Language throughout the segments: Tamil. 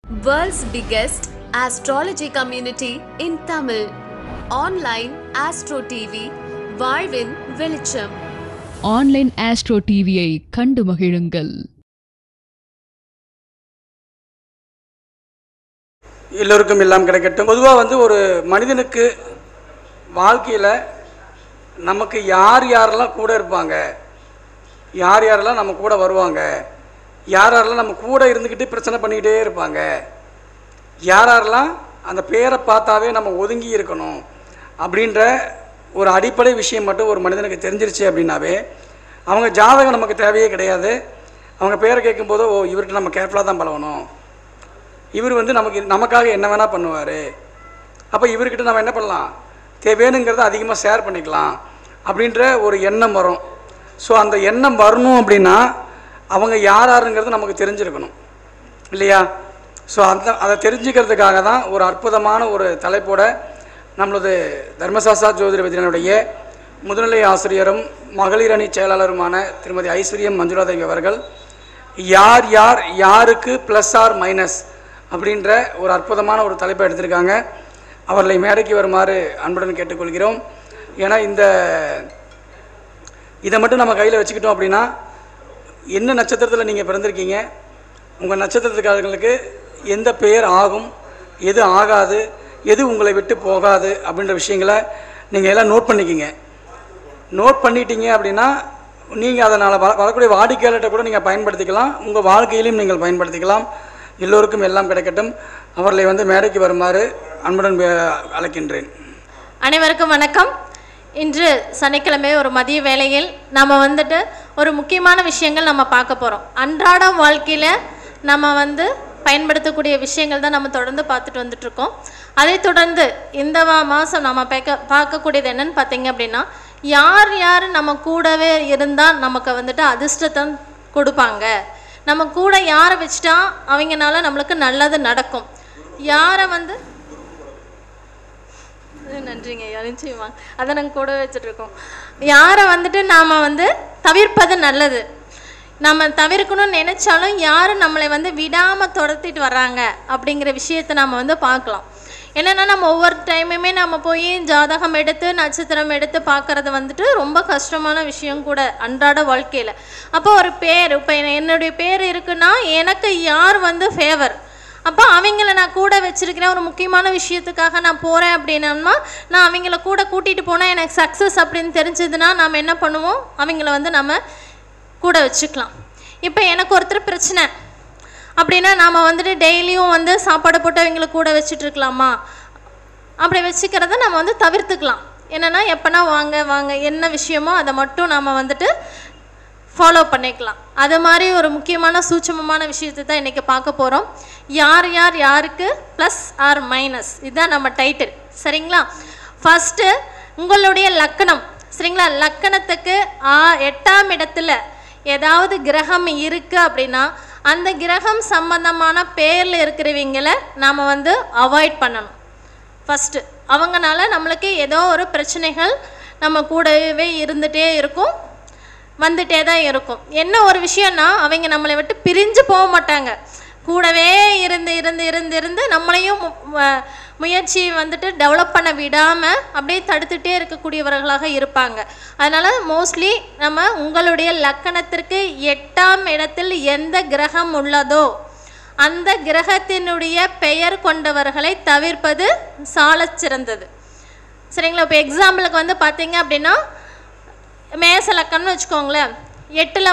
World's biggest astrology community in Tamil. Online Astro TV, வாழ்வின் வெளிச்சம். ஆன்லைன் ஆஸ்ட்ரோ டிவியை கண்டு மகிழுங்கள். எல்லோருக்கும் எல்லாம் கிடைக்கட்டும். பொதுவாக ஒரு மனிதனுக்கு வாழ்க்கையில் நமக்கு யார் யாரெல்லாம் கூட இருப்பாங்க, யார் யாரெல்லாம் நம்ம கூட வருவாங்க, யார் யாரெல்லாம் நம்ம கூட இருந்துக்கிட்டு பிரச்சனை பண்ணிக்கிட்டே இருப்பாங்க, யார் யாரெல்லாம் அந்த பேரை பார்த்தாவே நம்ம ஒதுங்கி இருக்கணும் அப்படின்ற ஒரு அடிப்படை விஷயம் மட்டும் ஒரு மனிதனுக்கு தெரிஞ்சிருச்சு அப்படின்னாவே அவங்க ஜாதகம் நமக்கு தேவையே கிடையாது. அவங்க பேரை கேட்கும்போது ஓ இவர்கிட்ட நம்ம கேர்ஃபுல்லாக தான் பழகணும், இவர் நமக்காக என்ன வேணால் பண்ணுவார், அப்போ இவர்கிட்ட நம்ம என்ன பண்ணலாம், வேணுங்கிறத அதிகமாக ஷேர் பண்ணிக்கலாம் அப்படின்ற ஒரு எண்ணம் வரும். ஸோ அந்த எண்ணம் வரணும் அப்படின்னா அவங்க யார் யாருங்கிறது நமக்கு தெரிஞ்சிருக்கணும் இல்லையா? ஸோ அதை தெரிஞ்சுக்கிறதுக்காக தான் ஒரு அற்புதமான ஒரு தலைப்போட நம்மளது தர்மசாஸ்திரா ஜோதிட விதியினுடைய முதுநிலை ஆசிரியரும் மகளிர் அணி செயலாளருமான திருமதி ஐஸ்வர்யம் மஞ்சுளாதேவி அவர்கள் யார் யார் யாருக்கு ப்ளஸ் ஆர் மைனஸ் அப்படின்ற ஒரு அற்புதமான ஒரு தலைப்பை எடுத்திருக்காங்க. அவர்களை மேடைக்கு வருமாறு அன்புடன் கேட்டுக்கொள்கிறோம். ஏன்னா இதை மட்டும் நம்ம கையில் வச்சுக்கிட்டோம் அப்படின்னா என்ன நட்சத்திரத்தில் நீங்கள் பிறந்திருக்கீங்க, உங்கள் நட்சத்திரத்துக்காரர்களுக்கு எந்த பெயர் ஆகும், எது ஆகாது, எது உங்களை விட்டு போகாது அப்படின்ற விஷயங்களை நீங்கள் எல்லாம் நோட் பண்ணிக்கிங்க. நோட் பண்ணிட்டீங்க அப்படின்னா நீங்கள் அதனால் வரக்கூடிய வாடிக்கையாளர்கிட்ட கூட நீங்கள் பயன்படுத்திக்கலாம், உங்கள் வாழ்க்கையிலையும் நீங்கள் பயன்படுத்திக்கலாம். எல்லோருக்கும் எல்லாம் கிடைக்கட்டும். அவர்களை மேடைக்கு வருமாறு அன்புடன் அழைக்கின்றேன். அனைவருக்கும் வணக்கம். இன்று சனிக்கிழமை ஒரு மதிய வேளையில் நம்ம ஒரு முக்கியமான விஷயங்கள் நம்ம பார்க்க போகிறோம். அன்றாட வாழ்க்கையில் நம்ம பயன்படுத்தக்கூடிய விஷயங்கள் தான் நம்ம தொடர்ந்து பார்த்துட்டு வந்துட்ருக்கோம். அதை தொடர்ந்து இந்த மாதம் நம்ம பார்க்கக்கூடியது என்னன்னு பார்த்தீங்க அப்படின்னா, யார் யார் நம்ம கூடவே இருந்தால் நமக்கு அதிர்ஷ்டத்தை கொடுப்பாங்க, நம்ம கூட யாரை வச்சுட்டா அவங்கனால நம்மளுக்கு நல்லது நடக்கும், யாரை நன்றிங்க நிச்சயமாக அதை நாங்கள் கூட வச்சுட்ருக்கோம், யாரை நாம் தவிர்ப்பது நல்லது, நம்ம தவிர்க்கணும்னு நினச்சாலும் யார் நம்மளை விடாமல் துரத்திட்டு வர்றாங்க அப்படிங்கிற விஷயத்தை நம்ம பார்க்கலாம். என்னென்னா நம்ம ஒவ்வொரு டைமுமே நம்ம போய் ஜாதகம் எடுத்து நட்சத்திரம் எடுத்து பார்க்குறது ரொம்ப கஷ்டமான விஷயம் கூட அன்றாட வாழ்க்கையில். அப்போ ஒரு பேர், இப்போ என்னுடைய பேர் இருக்குன்னா எனக்கு யார் ஃபேவர், அப்போ அவங்கள நான் கூட வச்சுருக்கிறேன், ஒரு முக்கியமான விஷயத்துக்காக நான் போகிறேன் அப்படின்னா நான் அவங்கள கூட கூட்டிகிட்டு போனால் எனக்கு சக்ஸஸ் அப்படின்னு தெரிஞ்சதுன்னா நாம் என்ன பண்ணுவோம், அவங்கள நம்ம கூட வச்சுக்கலாம். இப்போ எனக்கு ஒருத்தர் பிரச்சனை அப்படின்னா நாம் டெய்லியும் சாப்பாடு போட்டு அவங்கள கூட வச்சுட்ருக்கலாமா, அப்படி வச்சுக்கிறத நம்ம தவிர்த்துக்கலாம். என்னென்னா எப்போனா வாங்க வாங்க என்ன விஷயமோ அதை மட்டும் நாம் ஃபாலோ பண்ணிக்கலாம். அது மாதிரி ஒரு முக்கியமான சூட்சமமான விஷயத்தை தான் இன்றைக்கி பார்க்க போகிறோம். யார் யார் யாருக்கு ப்ளஸ் ஆர் மைனஸ், இதுதான் நம்ம டைட்டில். சரிங்களா? ஃபஸ்ட்டு உங்களுடைய லக்கணம். சரிங்களா? லக்கணத்துக்கு 8ஆம் இடத்துல ஏதாவது கிரகம் இருக்குது அப்படின்னா அந்த கிரகம் சம்பந்தமான பேரில் இருக்கிறவங்களை நாம் அவாய்ட் பண்ணணும். ஃபஸ்ட்டு அவங்கனால நம்மளுக்கு ஏதோ ஒரு பிரச்சனைகள் நம்ம கூடவே இருந்துகிட்டே இருக்கும், வந்துட்டே தான் இருக்கும். என்ன ஒரு விஷயம்னா அவங்க நம்மளை விட்டு பிரிஞ்சு போக மாட்டாங்க, கூடவே இருந்து இருந்து இருந்து இருந்து நம்மளையும் முயற்சி டெவலப் பண்ண விடாமல் அப்படியே தடுத்துகிட்டே இருக்கக்கூடியவர்களாக இருப்பாங்க. அதனால் மோஸ்ட்லி நம்ம உங்களுடைய லக்கணத்திற்கு 8ஆம் இடத்தில் எந்த கிரகம் உள்ளதோ அந்த கிரகத்தினுடைய பெயர் கொண்டவர்களை தவிர்ப்பது சாலச் சிறந்தது. சரிங்களா? இப்போ எக்ஸாம்பிளுக்கு பார்த்தீங்க அப்படின்னா மேச லக்கணம்னு வச்சுக்கோங்களேன், 8ல்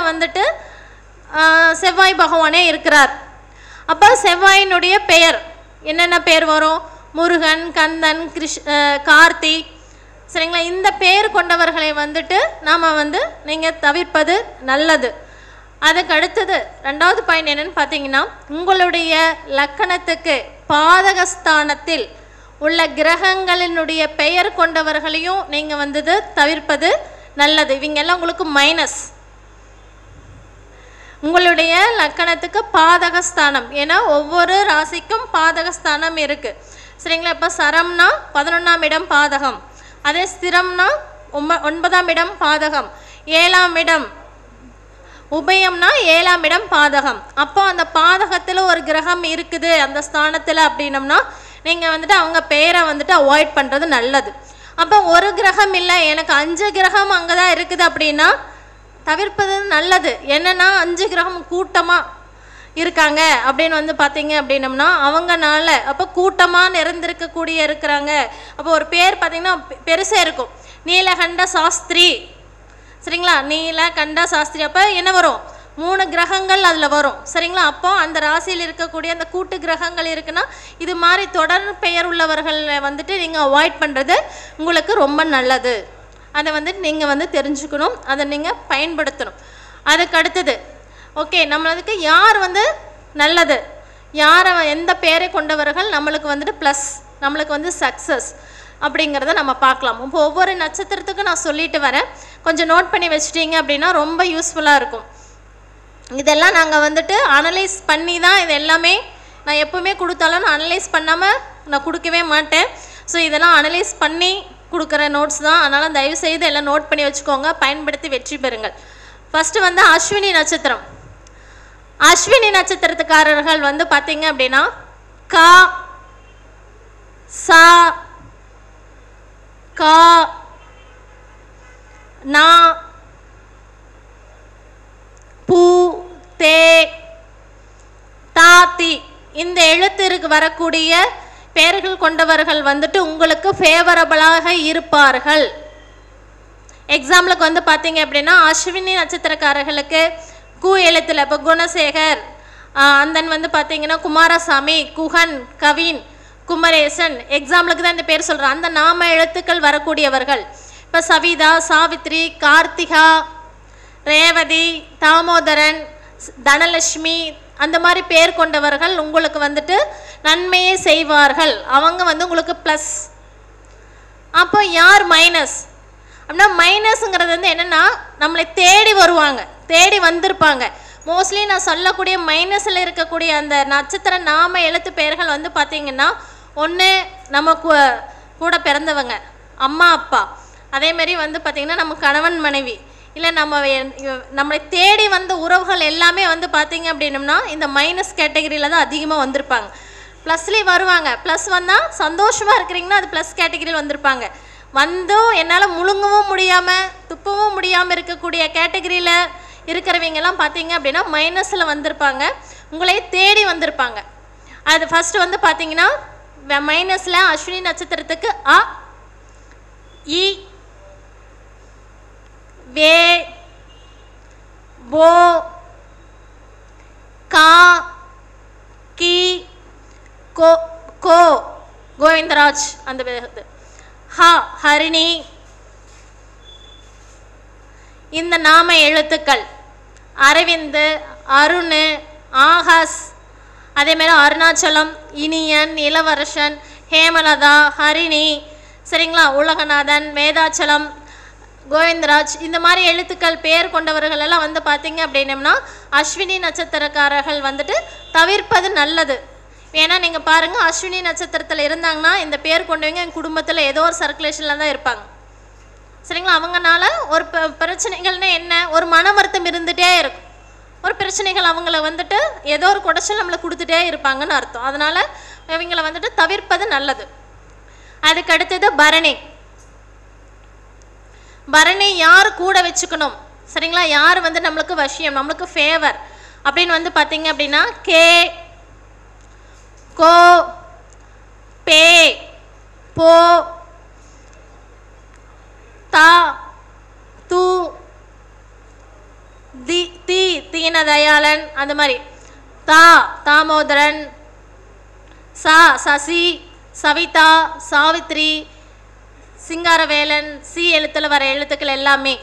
செவ்வாய் பகவானே இருக்கிறார். அப்போ செவ்வாயினுடைய பெயர் என்னென்ன பேர் வரும், முருகன், கந்தன், கார்த்தி. சரிங்களா? இந்த பேர் கொண்டவர்களை நாம் நீங்கள் தவிர்ப்பது நல்லது. அதுக்கு அடுத்தது 2வது பாயிண்ட் என்னென்னு பார்த்தீங்கன்னா, உங்களுடைய லக்கணத்துக்கு பாதகஸ்தானத்தில் உள்ள கிரகங்களினுடைய பெயர் கொண்டவர்களையும் நீங்கள் தவிர்ப்பது நல்லது. இவங்கெல்லாம் உங்களுக்கு மைனஸ். உங்களுடைய லக்கணத்துக்கு பாதகஸ்தானம், ஏன்னா ஒவ்வொரு ராசிக்கும் பாதகஸ்தானம் இருக்குது. சரிங்களா? இப்போ சரம்னா 11ஆம் இடம் பாதகம், அதே ஸ்திரம்னா 9ஆம் இடம் பாதகம், 7ஆம் இடம் உபயம்னா 7ஆம் இடம் பாதகம். அப்போ அந்த பாதகத்தில் ஒரு கிரகம் இருக்குது அந்த ஸ்தானத்தில் அப்படின்னம்னா நீங்கள் வந்துட்டு அவங்க பேரை வந்துட்டு அவாய்ட் பண்ணுறது நல்லது. அப்போ ஒரு கிரகம் இல்லை, எனக்கு 5 கிரகம் அங்கே தான் இருக்குது அப்படின்னா தவிர்ப்பது நல்லது. என்னென்னா 5 கிரகம் கூட்டமாக இருக்காங்க அப்படின்னு வந்து பார்த்தீங்க அப்படின்னம்னா அவங்கனால அப்போ கூட்டமாக நிறைந்திருக்கக்கூடிய இருக்கிறாங்க. அப்போ ஒரு பேர் பார்த்திங்கன்னா பெருசாக இருக்கும், நீலகண்ட சாஸ்திரி. சரிங்களா, நீலகண்ட சாஸ்திரி. அப்போ என்ன வரும்? 3 கிரகங்கள் அதில் வரும். சரிங்களா, அப்போ அந்த ராசியில் இருக்கக்கூடிய அந்த கூட்டு கிரகங்கள் இருக்குன்னா இது மாதிரி தொடர் பெயர் உள்ளவர்களை வந்துட்டு நீங்கள் அவாய்ட் பண்ணுறது உங்களுக்கு ரொம்ப நல்லது. அதை வந்துட்டு நீங்கள் வந்து தெரிஞ்சுக்கணும், அதை நீங்கள் பயன்படுத்தணும். அதுக்கு அடுத்தது ஓகே, நம்மளுக்கு யார் வந்து நல்லது, யாரை எந்த பேரை கொண்டவர்கள் நம்மளுக்கு வந்துட்டு ப்ளஸ், நம்மளுக்கு வந்து சக்ஸஸ் அப்படிங்கிறத நம்ம பார்க்கலாம். இப்போ ஒவ்வொரு நட்சத்திரத்துக்கும் நான் சொல்லிட்டு வரேன், கொஞ்சம் நோட் பண்ணி வச்சுட்டீங்க அப்படின்னா ரொம்ப யூஸ்ஃபுல்லாக இருக்கும். இதெல்லாம் நாங்கள் வந்துட்டு அனலைஸ் பண்ணி தான் இது எல்லாமே நான் எப்போவுமே கொடுத்தாலும் நான் அனலைஸ் பண்ணாமல் நான் கொடுக்கவே மாட்டேன். ஸோ இதெல்லாம் அனலைஸ் பண்ணி கொடுக்குற நோட்ஸ் தான். அதனால் தயவுசெய்து எல்லாம் நோட் பண்ணி வச்சுக்கோங்க, பயன்படுத்தி வெற்றி பெறுங்கள். ஃபஸ்ட்டு வந்து அஸ்வினி நட்சத்திரம். அஸ்வினி நட்சத்திரத்துக்காரர்கள் வந்து பார்த்தீங்க அப்படின்னா கா சா கா நா பூ தே தாத்தி இந்த எழுத்திற்கு வரக்கூடிய பெயர்கள் கொண்டவர்கள் வந்துட்டு உங்களுக்கு ஃபேவரபிளாக இருப்பார்கள். எக்ஸாம்பிளுக்கு வந்து பார்த்தீங்க அப்படின்னா அஸ்வினி நட்சத்திரக்காரர்களுக்கு கு எழுத்தில் இப்போ குணசேகர், அந்தன் வந்து பார்த்தீங்கன்னா குமாரசாமி, குஹன், கவின், குமரேசன், எக்ஸாம்பிளுக்கு தான் இந்த பேர் சொல்கிறேன். அந்த நாம எழுத்துக்கள் வரக்கூடியவர்கள். இப்போ சவிதா, சாவித்ரி, கார்த்திகா, ரேவதி, தாமோதரன், தனலட்சுமி அந்த மாதிரி பேர் கொண்டவர்கள் உங்களுக்கு வந்துட்டு நன்மையே செய்வார்கள். அவங்க வந்து உங்களுக்கு ப்ளஸ். அப்போ யார் மைனஸ் அப்படின்னா மைனஸுங்கிறது வந்து என்னென்னா நம்மளை தேடி வருவாங்க, தேடி வந்திருப்பாங்க. மோஸ்ட்லி நான் சொல்லக்கூடிய மைனஸில் இருக்கக்கூடிய அந்த நட்சத்திர நாம எழுத்து பெயர்கள் வந்து பார்த்திங்கன்னா ஒன்று நம்ம கூட பிறந்தவங்க, அம்மா அப்பா, அதேமாரி வந்து பார்த்திங்கன்னா நம்ம கணவன் மனைவி, இல்லை நம்மளை தேடி வந்த உறவுகள் எல்லாமே வந்து பார்த்திங்க அப்படின்னம்னா இந்த மைனஸ் கேட்டகரியில் தான் அதிகமாக வந்திருப்பாங்க. ப்ளஸ்லேயும் வருவாங்க, ப்ளஸ் வந்தால் சந்தோஷமாக இருக்கிறீங்கன்னா அது ப்ளஸ் கேட்டகரியில் வந்திருப்பாங்க. வந்தும் என்னால் முழுங்கவும் முடியாமல் துப்பவும் முடியாமல் இருக்கக்கூடிய கேட்டகரியில் இருக்கிறவங்கெல்லாம் பார்த்தீங்க அப்படின்னா மைனஸில் வந்திருப்பாங்க, உங்களை தேடி வந்திருப்பாங்க. அது ஃபஸ்ட்டு வந்து பார்த்தீங்கன்னா மைனஸில் அஸ்வினி நட்சத்திரத்துக்கு அ இ வே போ கா கி கோ கோ கோவிந்தராஜ், அந்த ஹ ஹரிணி, இந்த நாம எழுத்துக்கள் அரவிந்த், அருண், ஆகாஷ், அதேமாரி அருணாச்சலம், இனியன், இளவரசன், ஹேமலதா, ஹரிணி, சரிங்களா, உலகநாதன், வேதாச்சலம், கோவிந்தராஜ், இந்த மாதிரி எழுத்துக்கள் பேர் கொண்டவர்கள் எல்லாம் வந்து பார்த்தீங்க அப்படின்னம்னா அஸ்வினி நட்சத்திரக்காரர்கள் வந்துட்டு தவிர்ப்பது நல்லது. ஏன்னா நீங்கள் பாருங்கள், அஸ்வினி நட்சத்திரத்தில் இருந்தாங்கன்னா இந்த பேர் கொண்டவங்க என் குடும்பத்தில் ஏதோ ஒரு சர்க்குலேஷனில் தான் இருப்பாங்க. சரிங்களா, அவங்கனால ஒரு பிரச்சனைகள்னா என்ன, ஒரு மன வருத்தம் இருந்துகிட்டே இருக்கும், ஒரு பிரச்சனைகள் அவங்கள வந்துட்டு ஏதோ ஒரு குடைச்சல் நம்மளை கொடுத்துட்டே இருப்பாங்கன்னு அர்த்தம். அதனால் இவங்களை வந்துட்டு தவிர்ப்பது நல்லது. அதுக்கு அடுத்தது பரணி. பரணி யார் கூட வச்சுக்கணும், சரிங்களா, யார் வந்து நம்மளுக்கு வசியம், நம்மளுக்கு ஃபேவர் அப்படின்னு வந்து பார்த்தீங்க அப்படின்னா கே கோ பே போ தா து தி தி தீனதயாளன், அந்த மாதிரி தா தாமோதரன், சா சசி, சவிதா, சாவித்ரி, சிங்காரவேலன், சி எழுத்தில் வர எழுத்துக்கள் எல்லாமே,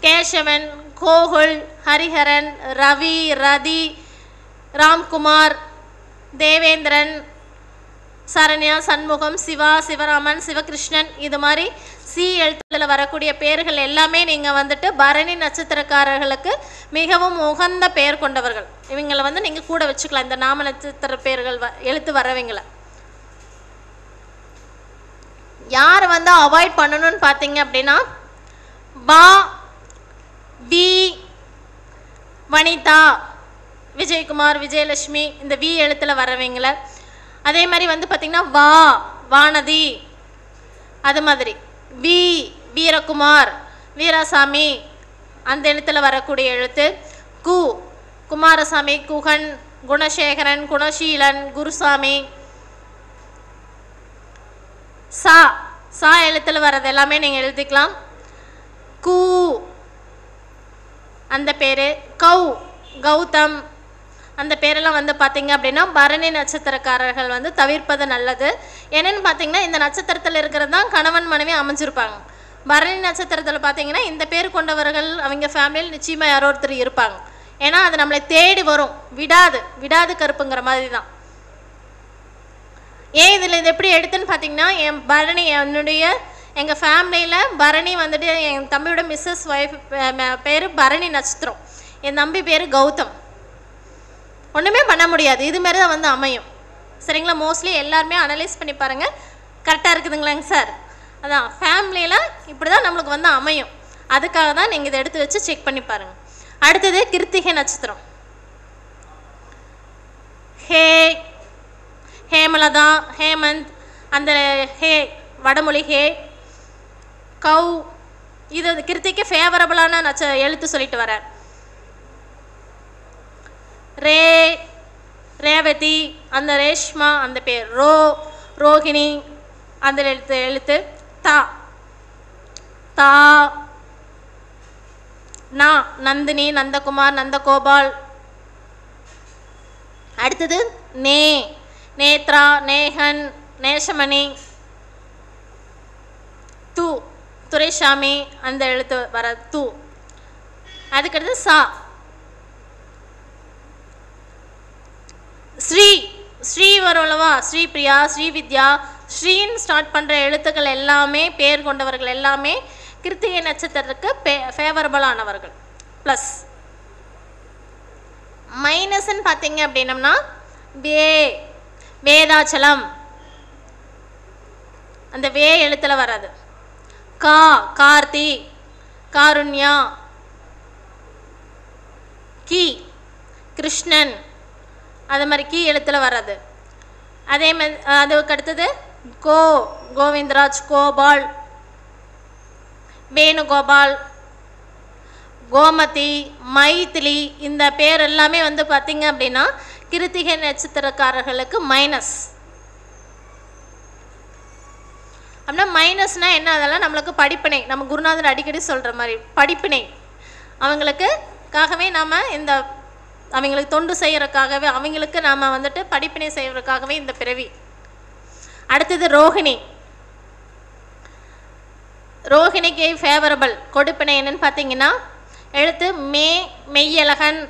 கேசவன், கோகுல், ஹரிஹரன், ரவி, ரதி, ராம்குமார், தேவேந்திரன், சரண்யா, சண்முகம், சிவா, சிவராமன், சிவகிருஷ்ணன், இது மாதிரி சி எழுத்துல வரக்கூடிய பேர்கள் எல்லாமே நீங்கள் வந்துட்டு பரணி நட்சத்திரக்காரர்களுக்கு மிகவும் உகந்த பெயர் கொண்டவர்கள். இவங்களை வந்து நீங்கள் கூட வச்சுக்கலாம், இந்த நாம நட்சத்திர பேர்கள் எழுத்து வரவங்களை. யார் வந்து அவாய்ட் பண்ணணும்னு பார்த்தீங்க அப்படின்னா பா, வி, வனிதா, விஜயகுமார், விஜயலட்சுமி, இந்த வி எழுத்தில் வரவங்கள. அதே மாதிரி வந்து பார்த்திங்கன்னா வா, வானதி, அது மாதிரி வி, வீரகுமார், வீராசாமி, அந்த எழுத்தில் வரக்கூடிய எழுத்து. கு, குமாரசாமி, குகன், குணசேகரன், குணசீலன், குருசாமி. சா, சா எழுத்தில் வர்றது எல்லாமே நீங்கள் எழுதிக்கலாம். கூ, அந்த பேர். கௌ, கௌதம், அந்த பேரெல்லாம் வந்து பார்த்திங்க அப்படின்னா பரணி நட்சத்திரக்காரர்கள் வந்து தவிர்ப்பது நல்லது. என்னென்னு பார்த்திங்கன்னா இந்த நட்சத்திரத்தில் இருக்கிறது தான் கணவன் மனைவி அமைஞ்சிருப்பாங்க. பரணி நட்சத்திரத்தில் பார்த்திங்கன்னா இந்த பேர் கொண்டவர்கள் அவங்க ஃபேமிலியில் நிச்சயமாக யாரோ ஒருத்தர் இருப்பாங்க. ஏன்னா அது நம்மளை தேடி வரும், விடாது கருப்புங்கிற மாதிரி தான். ஏன் இதில் இது எப்படி எடுத்துன்னு பார்த்தீங்கன்னா, என் பரணி, எங்கள் ஃபேமிலியில் பரணி வந்துட்டு என் தம்பியோட மிஸ்ஸஸ் ஒய்ஃப் பேர் பரணி நட்சத்திரம், என் தம்பி பேர் கௌதம். ஒன்றுமே பண்ண முடியாது, இதுமாரி தான் வந்து அமையும். சரிங்களா? மோஸ்ட்லி எல்லாருமே அனலைஸ் பண்ணி பாருங்கள், கரெக்டாக இருக்குதுங்களாங்க சார்? அதான் ஃபேமிலியில் இப்படி தான் நம்மளுக்கு வந்து அமையும். அதுக்காக தான் நீங்கள் இதை எடுத்து வச்சு செக் பண்ணி பாருங்கள். அடுத்தது கிருத்திகை நட்சத்திரம். ஹே, ஹேமலதா, ஹேமந்த், அந்த ஹே வடமொழி ஹே. கௌ, இது கிருத்திக்கு ஃபேவரபிளான எழுத்து சொல்லிட்டு வரேன். ரே, ரேவதி, அந்த ரேஷ்மா, அந்த பேர். ரோ, ரோஹிணி, அந்த எழுத்து. தா, தா. நா, நந்தினி, நந்தகுமார், நந்தகோபால். அடுத்தது நே, நேத்ரா, நேஹன், நேசமணி. து, துரைசாமி, அந்த எழுத்து வர து. அதுக்கடுத்து சா. ஸ்ரீ, ஸ்ரீ வரும் அல்லவா? ஸ்ரீபிரியா, ஸ்ரீவித்யா, ஸ்ரீன்னு ஸ்டார்ட் பண்ணுற எழுத்துக்கள் எல்லாமே, பேர் கொண்டவர்கள் எல்லாமே கிருத்திகை நட்சத்திரத்துக்கு ஃபேவரபிளானவர்கள். ப்ளஸ் மைனஸ்ன்னு பார்த்தீங்க அப்படின்னம்னா வே, வேதாச்சலம், அந்த வே எழுத்தில் வராது. கா, கார்த்தி, காருண்யா. கி, கிருஷ்ணன், அது மாதிரி கீ எழுத்தில் வராது. அதே மாதிரி அதுக்கு அடுத்தது கோ, கோவிந்தராஜ், கோபால், வேணுகோபால், கோமதி, மைத்திலி. இந்த பேர் எல்லாமே வந்து பார்த்திங்க அப்படின்னா கிருத்திகை நட்சத்திரக்காரர்களுக்கு மைனஸ். அப்படின்னா மைனஸ்னால் என்ன? அதெல்லாம் நம்மளுக்கு படிப்பினை. நம்ம குருநாதர் அடிக்கடி சொல்கிற மாதிரி படிப்பினை. அவங்களுக்காகவே நாம் இந்த அவங்களுக்கு தொண்டு செய்கிறதுக்காகவே, அவங்களுக்கு நாம் வந்துட்டு படிப்பினை செய்கிறதுக்காகவே இந்த பிறவி. அடுத்தது ரோஹிணி. ரோஹிணிக்கு ஃபேவரபிள் கொடுப்பினை என்னன்னு பார்த்தீங்கன்னா எழுத்து மே, மெய்யழகன்,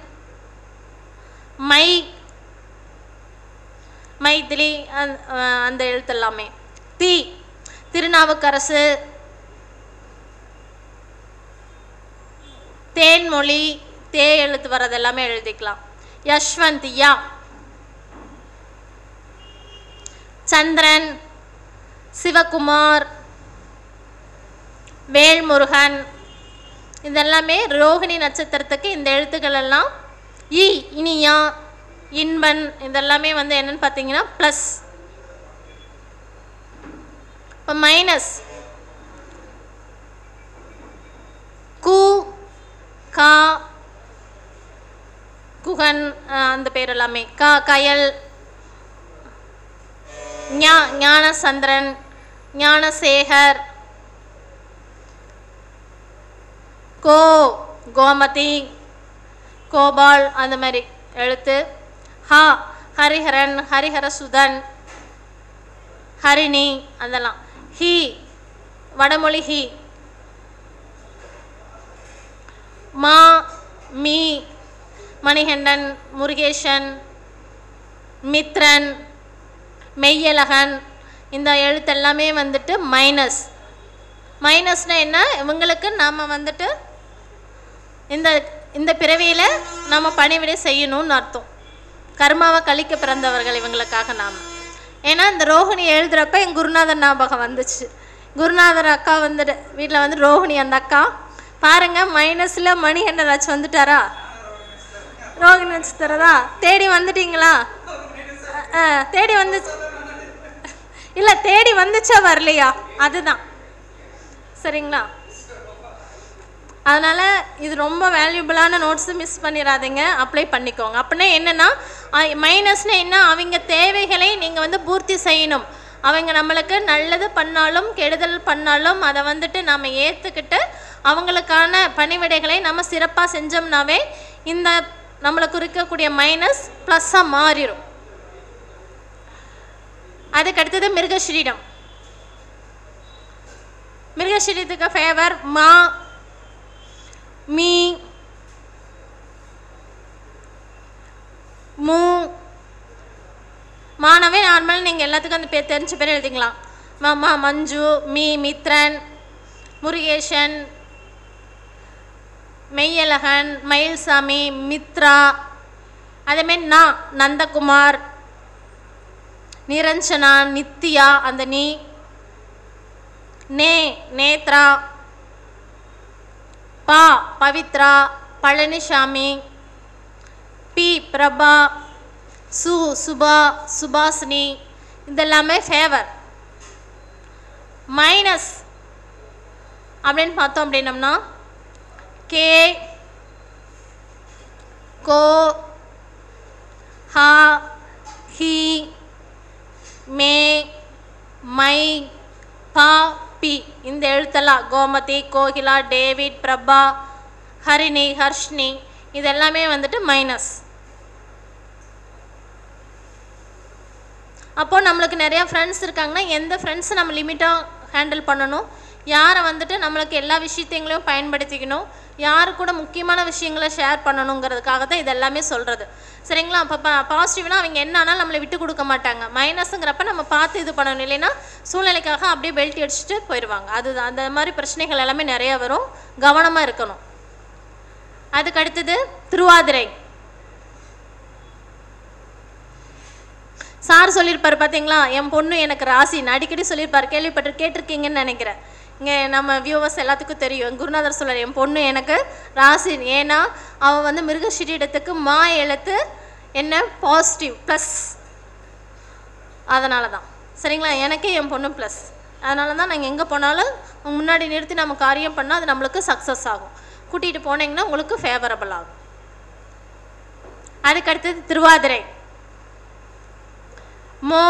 மை, மைத்திலி, அந்த எழுத்து எல்லாமே. தி, திருநாவுக்கரசு, தேன்மொழி, தே எழுத்து வர்றது எல்லாமே எழுதிக்கலாம். யஷ்வந்த், யா. சந்திரன், சிவகுமார், வேல்முருகன், இதெல்லாமே ரோஹிணி நட்சத்திரத்துக்கு இந்த எழுத்துக்கள் எல்லாம். இ, இனியா, இன்பன், இதெல்லாமே வந்து என்னன்னு பார்த்தீங்கன்னா ப்ளஸ். இப்போ மைனஸ் கு, கா, குகன், அந்த பேர் எல்லாமே. கா, கயல், ஞா, ஞானசந்திரன், ஞானசேகர். கோ, கோமதி, கோபால், அந்த மாதிரி எழுத்து. ஹா, ஹரிஹரன், ஹரிஹரசுதன், ஹரிணி, அதெல்லாம். ஹி, வடமொழி ஹி. மா, மீ, மணிகண்டன், முருகேசன், மித்ரன், மெய்யழகன், இந்த எழுத்து எல்லாமே வந்துட்டு மைனஸ். மைனஸ்னால் என்ன? இவங்களுக்கு நாம் வந்துட்டு இந்த பிறவியில் நாம் பணிவிடை செய்யணும்னு அர்த்தம். கர்மாவை கழிக்க பிறந்தவர்கள் இவங்களுக்காக நாம். ஏன்னா இந்த ரோஹிணி எழுதுகிறப்ப என் குருநாதர் ஞாபகம் வந்துச்சு. குருநாதர் அக்கா வந்துட்டு வீட்டில் வந்து ரோஹிணி, அந்த அக்கா பாருங்கள் மைனஸில் மணிகண்டராஜ் வந்துட்டாரா? ரோகிணி நட்சத்திரதா தேடி வந்துட்டீங்களா? தேடி வந்து இல்லை தேடி வந்துச்சா வரலையா அதுதான் சரிங்களா. அதனால் இது ரொம்ப வேல்யூபிளான நோட்ஸு, மிஸ் பண்ணிடாதீங்க, அப்ளை பண்ணிக்கோங்க. அப்படின்னா என்னென்னா மைனஸ்னு என்ன, அவங்க தேவைகளை நீங்கள் வந்து பூர்த்தி செய்யணும். அவங்க நம்மளுக்கு நல்லது பண்ணாலும் கெடுதல் பண்ணாலும் அதை வந்துட்டு நம்ம ஏற்றுக்கிட்டு அவங்களுக்கான பணிவிடைகளை நம்ம சிறப்பாக செஞ்சோம்னாவே இந்த நம்மளுக்கு இருக்கக்கூடிய மைனஸ் ப்ளஸ்ஸாக மாறிடும். அதுக்கு அடுத்தது மிருகஸ்ரீடம். மிருகஸ்ரீடத்துக்கு ஃபேவர் மா, மீ, மூ. மானவே நார்மல் நீங்கள் எல்லாத்துக்கும் அந்த பேர் தெரிஞ்ச பேர் எழுதிக்கலாம். மாமா மஞ்சு, மீ மித்ரன், முருகேசன், மெய்யழகன், மயில்சாமி, மித்ரா. அதேமாரி நான் நந்தகுமார், நிரஞ்சனா, நித்யா அந்த நீ, நே நேத்ரா, பா பவித்ரா, பழனிசாமி, பி பிரபா, சு சுபா, சுபாஷினி. இதெல்லாமே ஃபேவர். மைனஸ் அப்படின்னு பார்த்தோம் அப்படின்னம்னா கே, கோ, ஹா, ஹி, மே, மை, பா, பி. இந்த எழுத்தெல்லாம் கோமதி, கோகிலா, டேவிட், பிரபா, ஹரிணி, ஹர்ஷ்னி இதெல்லாமே வந்துட்டு மைனஸ். அப்போது நம்மளுக்கு நிறையா ஃப்ரெண்ட்ஸ் இருக்காங்கன்னா எந்த ஃப்ரெண்ட்ஸை நம்ம லிமிட்டாக ஹேண்டில் பண்ணணும், யாரை வந்துட்டு நம்மளுக்கு எல்லா விஷயத்தையும் பயன்படுத்திக்கணும், யாரு கூட முக்கியமான விஷயங்களை ஷேர் பண்ணணுங்கிறதுக்காக தான் இதெல்லாமே சொல்கிறது சரிங்களா. அப்போ பாசிட்டிவ்னா அவங்க என்ன ஆனாலும் நம்மளை விட்டு கொடுக்க மாட்டாங்க. மைனஸுங்கிறப்ப நம்ம பார்த்து இது பண்ணணும், இல்லைன்னா சூழ்நிலைக்காக அப்படியே பெல்ட் அடிச்சுட்டு போயிடுவாங்க. அது அந்த மாதிரி பிரச்சனைகள் எல்லாமே நிறையா வரும், கவனமாக இருக்கணும். அதுக்கு அடுத்தது திருவாதிரை. சார் சொல்லியிருப்பார் பார்த்தீங்களா, என் பொண்ணு எனக்கு ராசின்னு அடிக்கடி சொல்லியிருப்பார், கேட்டிருக்கீங்கன்னு நினைக்கிறேன். இங்கே நம்ம வியூவர்ஸ் எல்லாத்துக்கும் தெரியும், குருநாதர் சொல்கிறார் என் பொண்ணு எனக்கு ராசி. ஏன்னா அவள் வந்து மிருகஸ்ரீடத்துக்கு மா எழுத்து என்ன பாசிட்டிவ் ப்ளஸ், அதனால தான் சரிங்களா. எனக்கே என் பொண்ணு ப்ளஸ், அதனால தான் நாங்கள் எங்கே போனாலும் முன்னாடி நிறுத்தி நம்ம காரியம் பண்ணால் அது நம்மளுக்கு சக்ஸஸ் ஆகும். கூட்டிகிட்டு போனீங்கன்னா உங்களுக்கு ஃபேவரபிள் ஆகும். அதுக்கடுத்தது திருவாதிரை. மோ.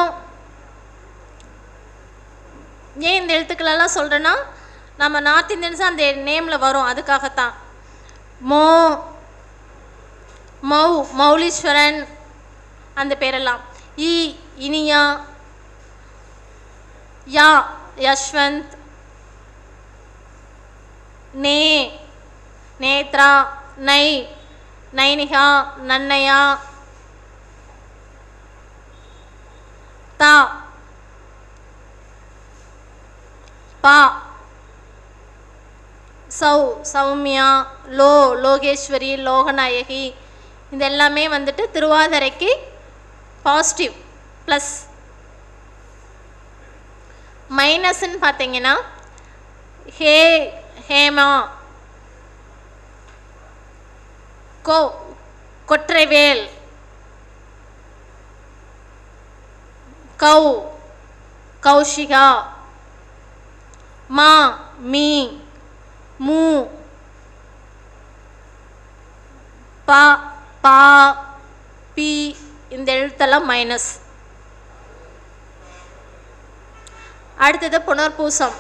ஏன் இந்த எழுத்துக்களெல்லாம் சொல்கிறேன்னா நம்ம நார்த் இந்தியன்ஸாக அந்த நேமில் வரும், அதுக்காகத்தான். மோ, மௌ மௌலீஸ்வரன் அந்த பேரெல்லாம். இ இனியா, யா யஷ்வந்த், நே நேத்ரா, நை நைனிகா, நன்னையா, தா பா சௌ சௌமியா, லோ லோகேஸ்வரி, லோகநாயகி. இது எல்லாமே வந்துட்டு திருவாதிரைக்கு பாசிட்டிவ் ப்ளஸ். மைனஸ்ன்னு பார்த்தீங்கன்னா ஹே ஹேமா, கோ கொற்றைவேல், கௌ கௌஷிகா, மா மீ, மூ, பா பா, பி. இந்த எழுத்தெல்லாம் மைனஸ். அடுத்தது புனர்பூசம்.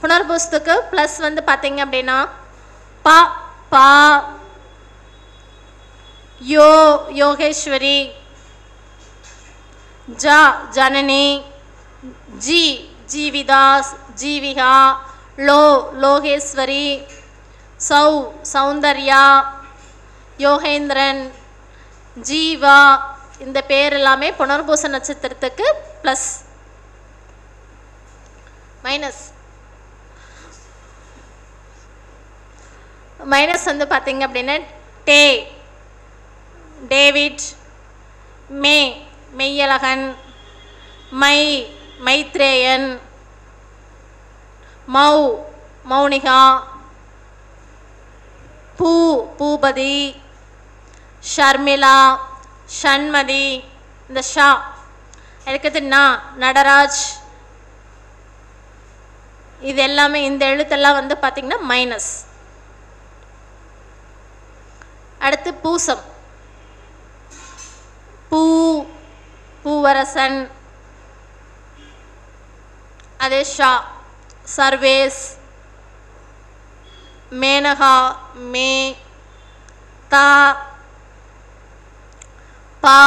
புனர்பூசத்துக்கு ப்ளஸ் வந்து பார்த்தீங்க அப்படின்னா பா பா, யோ யோகேஸ்வரி, ஜா ஜனனி, ஜி ஜீவிதாஸ், ஜீவிகா, லோ லோகேஸ்வரி, சௌ சௌந்தர்யா, யோகேந்திரன், ஜீவா. இந்த பேர் எல்லாமே புனர்பூச நட்சத்திரத்துக்கு ப்ளஸ். மைனஸ் மைனஸ் வந்து பார்த்தீங்க அப்படின்னா டே டேவிட், மே மெய்யழகன், மை மைத்ரேயன், மௌ மௌனிகா, பூபதி, ஷர்மிளா, ஷண்மதி, இந்த ஷா. அதுக்கடுத்து நடராஜ். இது எல்லாமே இந்த எழுத்தெல்லாம் வந்து பார்த்திங்கன்னா மைனஸ். அடுத்து பூசம். பூவரசன், அதே ஷா. சர்வேஸ், மேனகா, மே, தா, பா,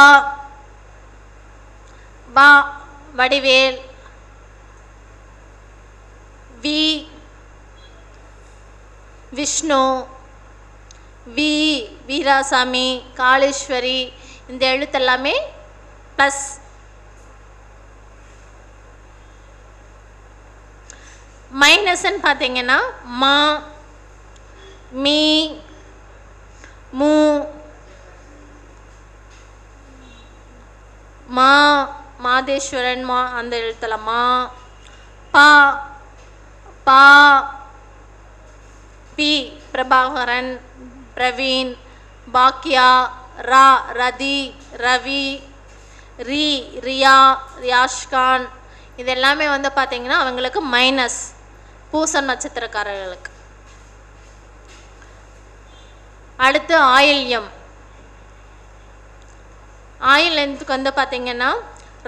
வா, வடிவேல், வி, விஷ்ணு, வி, வீராசாமி, காளீஸ்வரி. இந்த எழுத்தெல்லாமே ப்ளஸ். மைனஸ்ன்னு பார்த்தீங்கன்னா மா, மீ, மூ, மா, மாதேஸ்வரன், மா அந்த எழுத்துல மா, பா, பா, பி, பிரபாகரன், பிரவீன், பாக்கியா, ரா, ரதி, ரவி, ரி, ரியா, ரியாஷ்கான். இது எல்லாமே வந்து பார்த்தீங்கன்னா அவங்களுக்கு மைனஸ், பூசம் நட்சத்திரக்காரர்களுக்கு. அடுத்து ஆயில்யம். ஆயில்யத்துக்கு வந்து பார்த்தீங்கன்னா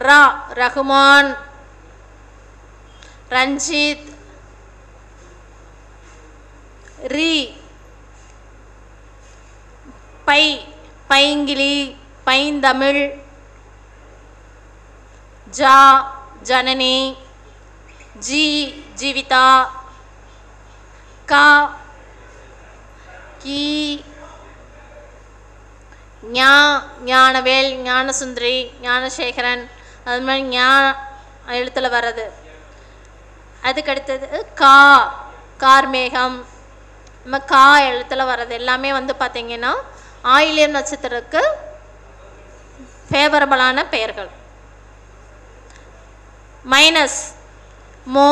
ரா, ரகுமான், ரஞ்சித், ரி, பை, பைங்கிளி, பைந்தமிழ், ஜா, ஜனனி, ஜி, ஜீவிதா, கா, கி, ஞா, ஞானவேல், ஞானசுந்தரி, ஞானசேகரன். அது மாதிரி ஞா எழுத்தில் வர்றது. அதுக்கடுத்தது கா, கார்மேகம். நம்ம கா எழுத்தில் வர்றது எல்லாமே வந்து பார்த்திங்கன்னா ஆயில்யம் நட்சத்திரத்துக்கு ஃபேவரபிளான பெயர்கள். மைனஸ் மோ,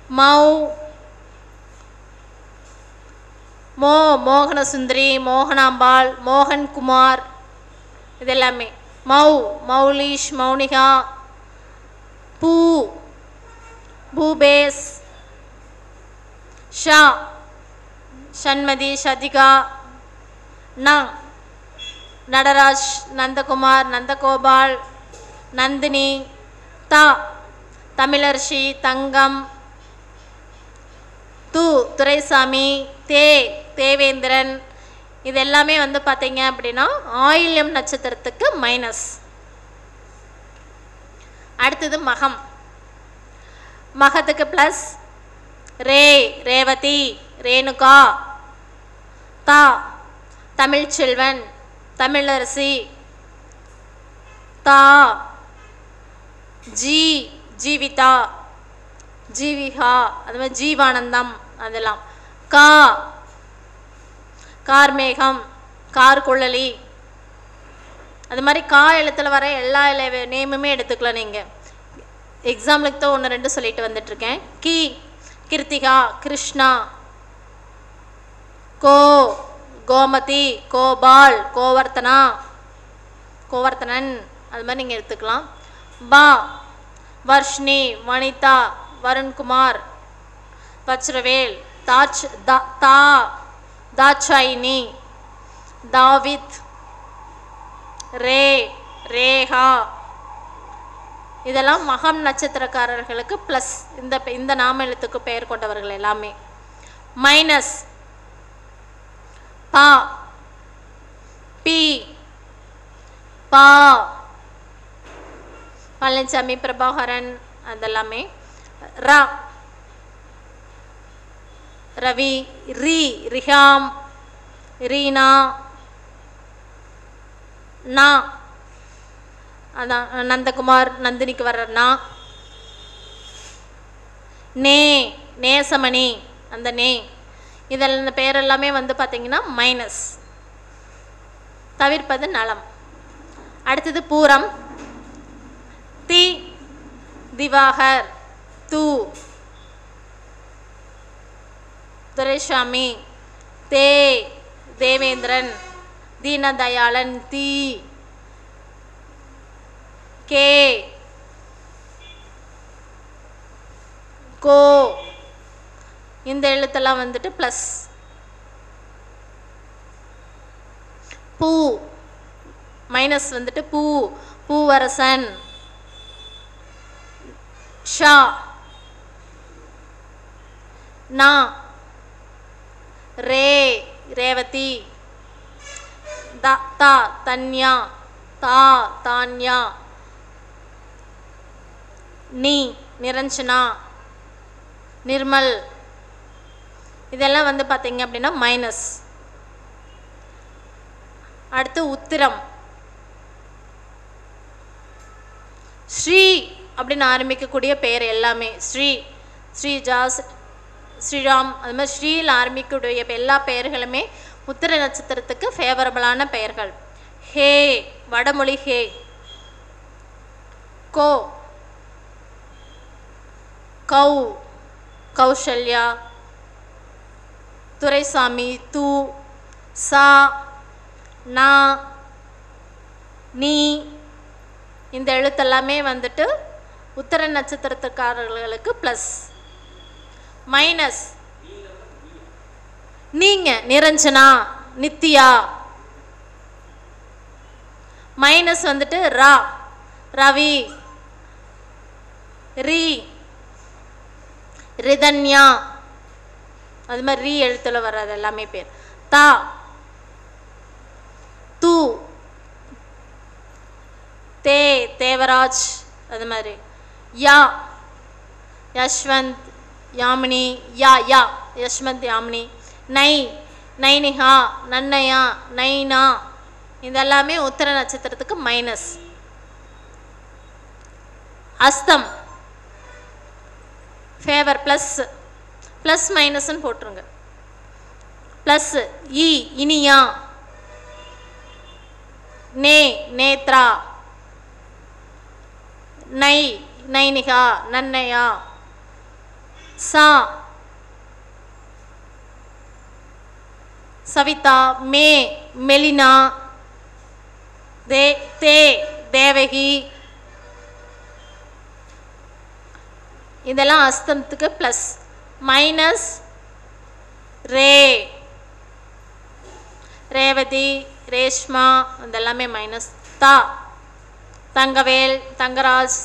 மௌ, மோ, மோகனசுந்தரி, மோகனாம்பாள், மோகன்குமார். இது எல்லாமே. மௌ, மௌலீஷ், மௌனிகா, பூ, பூபேஸ், ஷா, ஷண்மதி, ஷதிகா, ந, நடராஜ், நந்தகுமார், நந்தகோபால், நந்தினி, தா, தமிழர்ஷி, தங்கம், து, துரைசாமி, தே, தேவேந்திரன். இது எல்லாமே வந்து பார்த்தீங்க அப்படின்னா ஆயில்யம் நட்சத்திரத்துக்கு மைனஸ். அடுத்தது மகம். மகத்துக்கு ப்ளஸ். ரே, ரேவதி, ரேணுகா, தா, தமிழ்ச்செல்வன், தமிழரசி, தா, ஜி, ஜீவிதா, ஜீவிகா, அது மாதிரி ஜீவானந்தம். அதெல்லாம். கா, கார்மேகம், கார்குழலி. அது மாதிரி கா எழுத்தில் வர எல்லா நேமுமே எடுத்துக்கலாம் நீங்கள். எக்ஸாம்பிளுக்கு தான் 1 2 சொல்லிட்டு வந்துட்டுருக்கேன். கி, கிருத்திகா, கிருஷ்ணா, கோ, கோமதி, கோபால், கோவர்த்தனா, கோவர்த்தனன். அது மாதிரி நீங்கள் எடுத்துக்கலாம். பா, வர்ஷ்ணி, வனிதா, வருண்குமார், வஜ்ரவேல், தா, தாட்சாயினி, தாவித், ரே, ரேகா. இதெல்லாம் மகம் நட்சத்திரக்காரர்களுக்கு ப்ளஸ். இந்த நாம எழுத்துக்கு பெயர் கொண்டவர்கள் எல்லாமே. மைனஸ் பா, பி, பா, பழனிசாமி, பிரபாகரன். அதெல்லாமே. ரா, ரவி, ரி, ரிஹாம், ரீனா, நா, அதான் நந்தகுமார், நந்தினிக்கு வர்றனா. நே, நேசமணி, அந்த நே. இதில் இந்த பேர் எல்லாமே வந்து பார்த்திங்கன்னா மைனஸ். தவிர்ப்பது நலம். அடுத்தது பூரம். தி, திவாகர், து, துரைசாமி, தே தேவேந்திரன், தீனதயாளன், தீ கே கோ, இந்த எழுத்தெல்லாம் வந்துட்டு ப்ளஸ். பூ மைனஸ் வந்துட்டு பூ, பூவரசன். ஷா நா, ரே ரேவதி. தா தன்யா, தா தான்யா. நீ நிரஞ்சனா, நிர்மல். இதெல்லாம் வந்து பார்த்தீங்க அப்படின்னா மைனஸ். அடுத்து உத்திரம். ஸ்ரீ அப்படின்னு ஆரம்பிக்கக்கூடிய பெயர் எல்லாமே ஸ்ரீ, ஸ்ரீஜாஸ், ஸ்ரீராம், அது மாதிரி ஸ்ரீயில் ஆரம்பிக்கக்கூடிய எல்லா பெயர்களுமே உத்திர நட்சத்திரத்துக்கு ஃபேவரபிளான பெயர்கள். ஹே வடமொழி ஹே. கோ கௌ கௌசல்யா. துரைசாமி தூ. சா நா நீ. இந்த எழுத்தெல்லாமே வந்துட்டு உத்திர நட்சத்திரத்துக்காரர்களுக்கு ப்ளஸ். மைனஸ் நீங்க நிரஞ்சனா, நித்யா. மைனஸ் வந்துட்டு ரா ரவி, ரீ ரிதன்யா. அது மாதிரி ரீ எழுத்துல வர்றது எல்லாமே பேர். தா தூ தே தேவராஜ். அது மாதிரி யா யஷ்வந்த், யாமினி. யா யா யஷ்வந்த், யாமினி. நை நைனிகா, நன்னயா, நைனா. இதெல்லாமே உத்திர நட்சத்திரத்துக்கு மைனஸ். அஸ்தம் ஃபேவர் ப்ளஸ். ப்ளஸ் மைனஸ்ன்னு போட்டுருங்க. ப்ளஸ் இ இனியா. நே நேத்ரா. நை நைனிகா, நன்னயா. சா சவிதா. மே மெலினா. தே தேவகி. இதெல்லாம் அஸ்தமத்துக்கு ப்ளஸ். மைனஸ் ரே ரேவதி, ரேஷ்மா. இதெல்லாமே மைனஸ். தா தங்கவேல், தங்கராஜ்.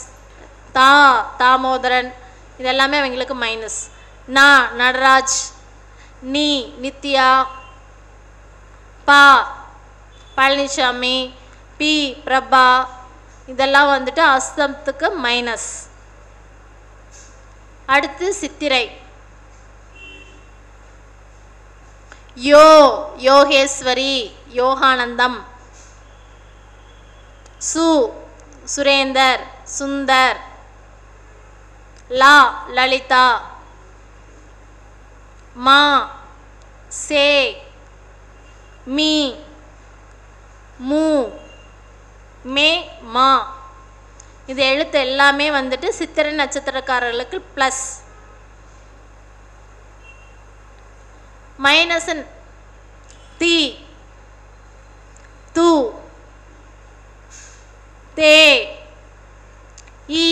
தா தாமோதரன். இதெல்லாமே அவங்களுக்கு மைனஸ். நா நடராஜ். நீ நித்யா. பா பழனிசாமி, பி பிரபா. இதெல்லாம் வந்துட்டு அஸ்தமத்துக்கு மைனஸ். அடுத்து சித்திரை. யோ யோகேஸ்வரி, யோகானந்தம். சு சுரேந்தர், சுந்தர். லா லலிதா. மா சே, மீ மூ, மே மா. இது எழுத்து எல்லாமே வந்துட்டு சித்திரை நட்சத்திரக்காரர்களுக்கு ப்ளஸ். மைனஸ் தி து தே ஈ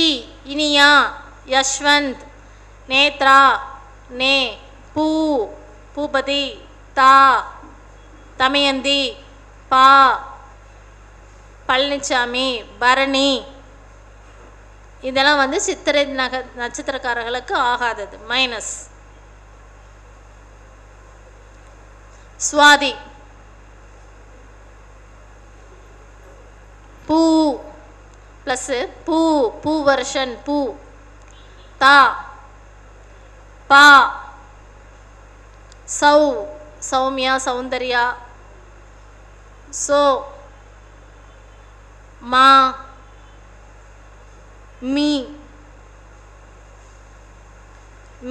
இனியா, யஷ்வந்த், நேத்ரா, நே பூ பூபதி, தா தமயந்தி, பா பழனிசாமி, பரணி. இதெல்லாம் வந்து சித்திரை நட்சத்திரக்காரர்களுக்கு ஆகாதது மைனஸ். சுவாதி பூ ப்ளஸ் பூ பூவர்ஷன் பூ. தா பா சௌ சௌமியா, சௌந்தர்யா. சோ மா மீ.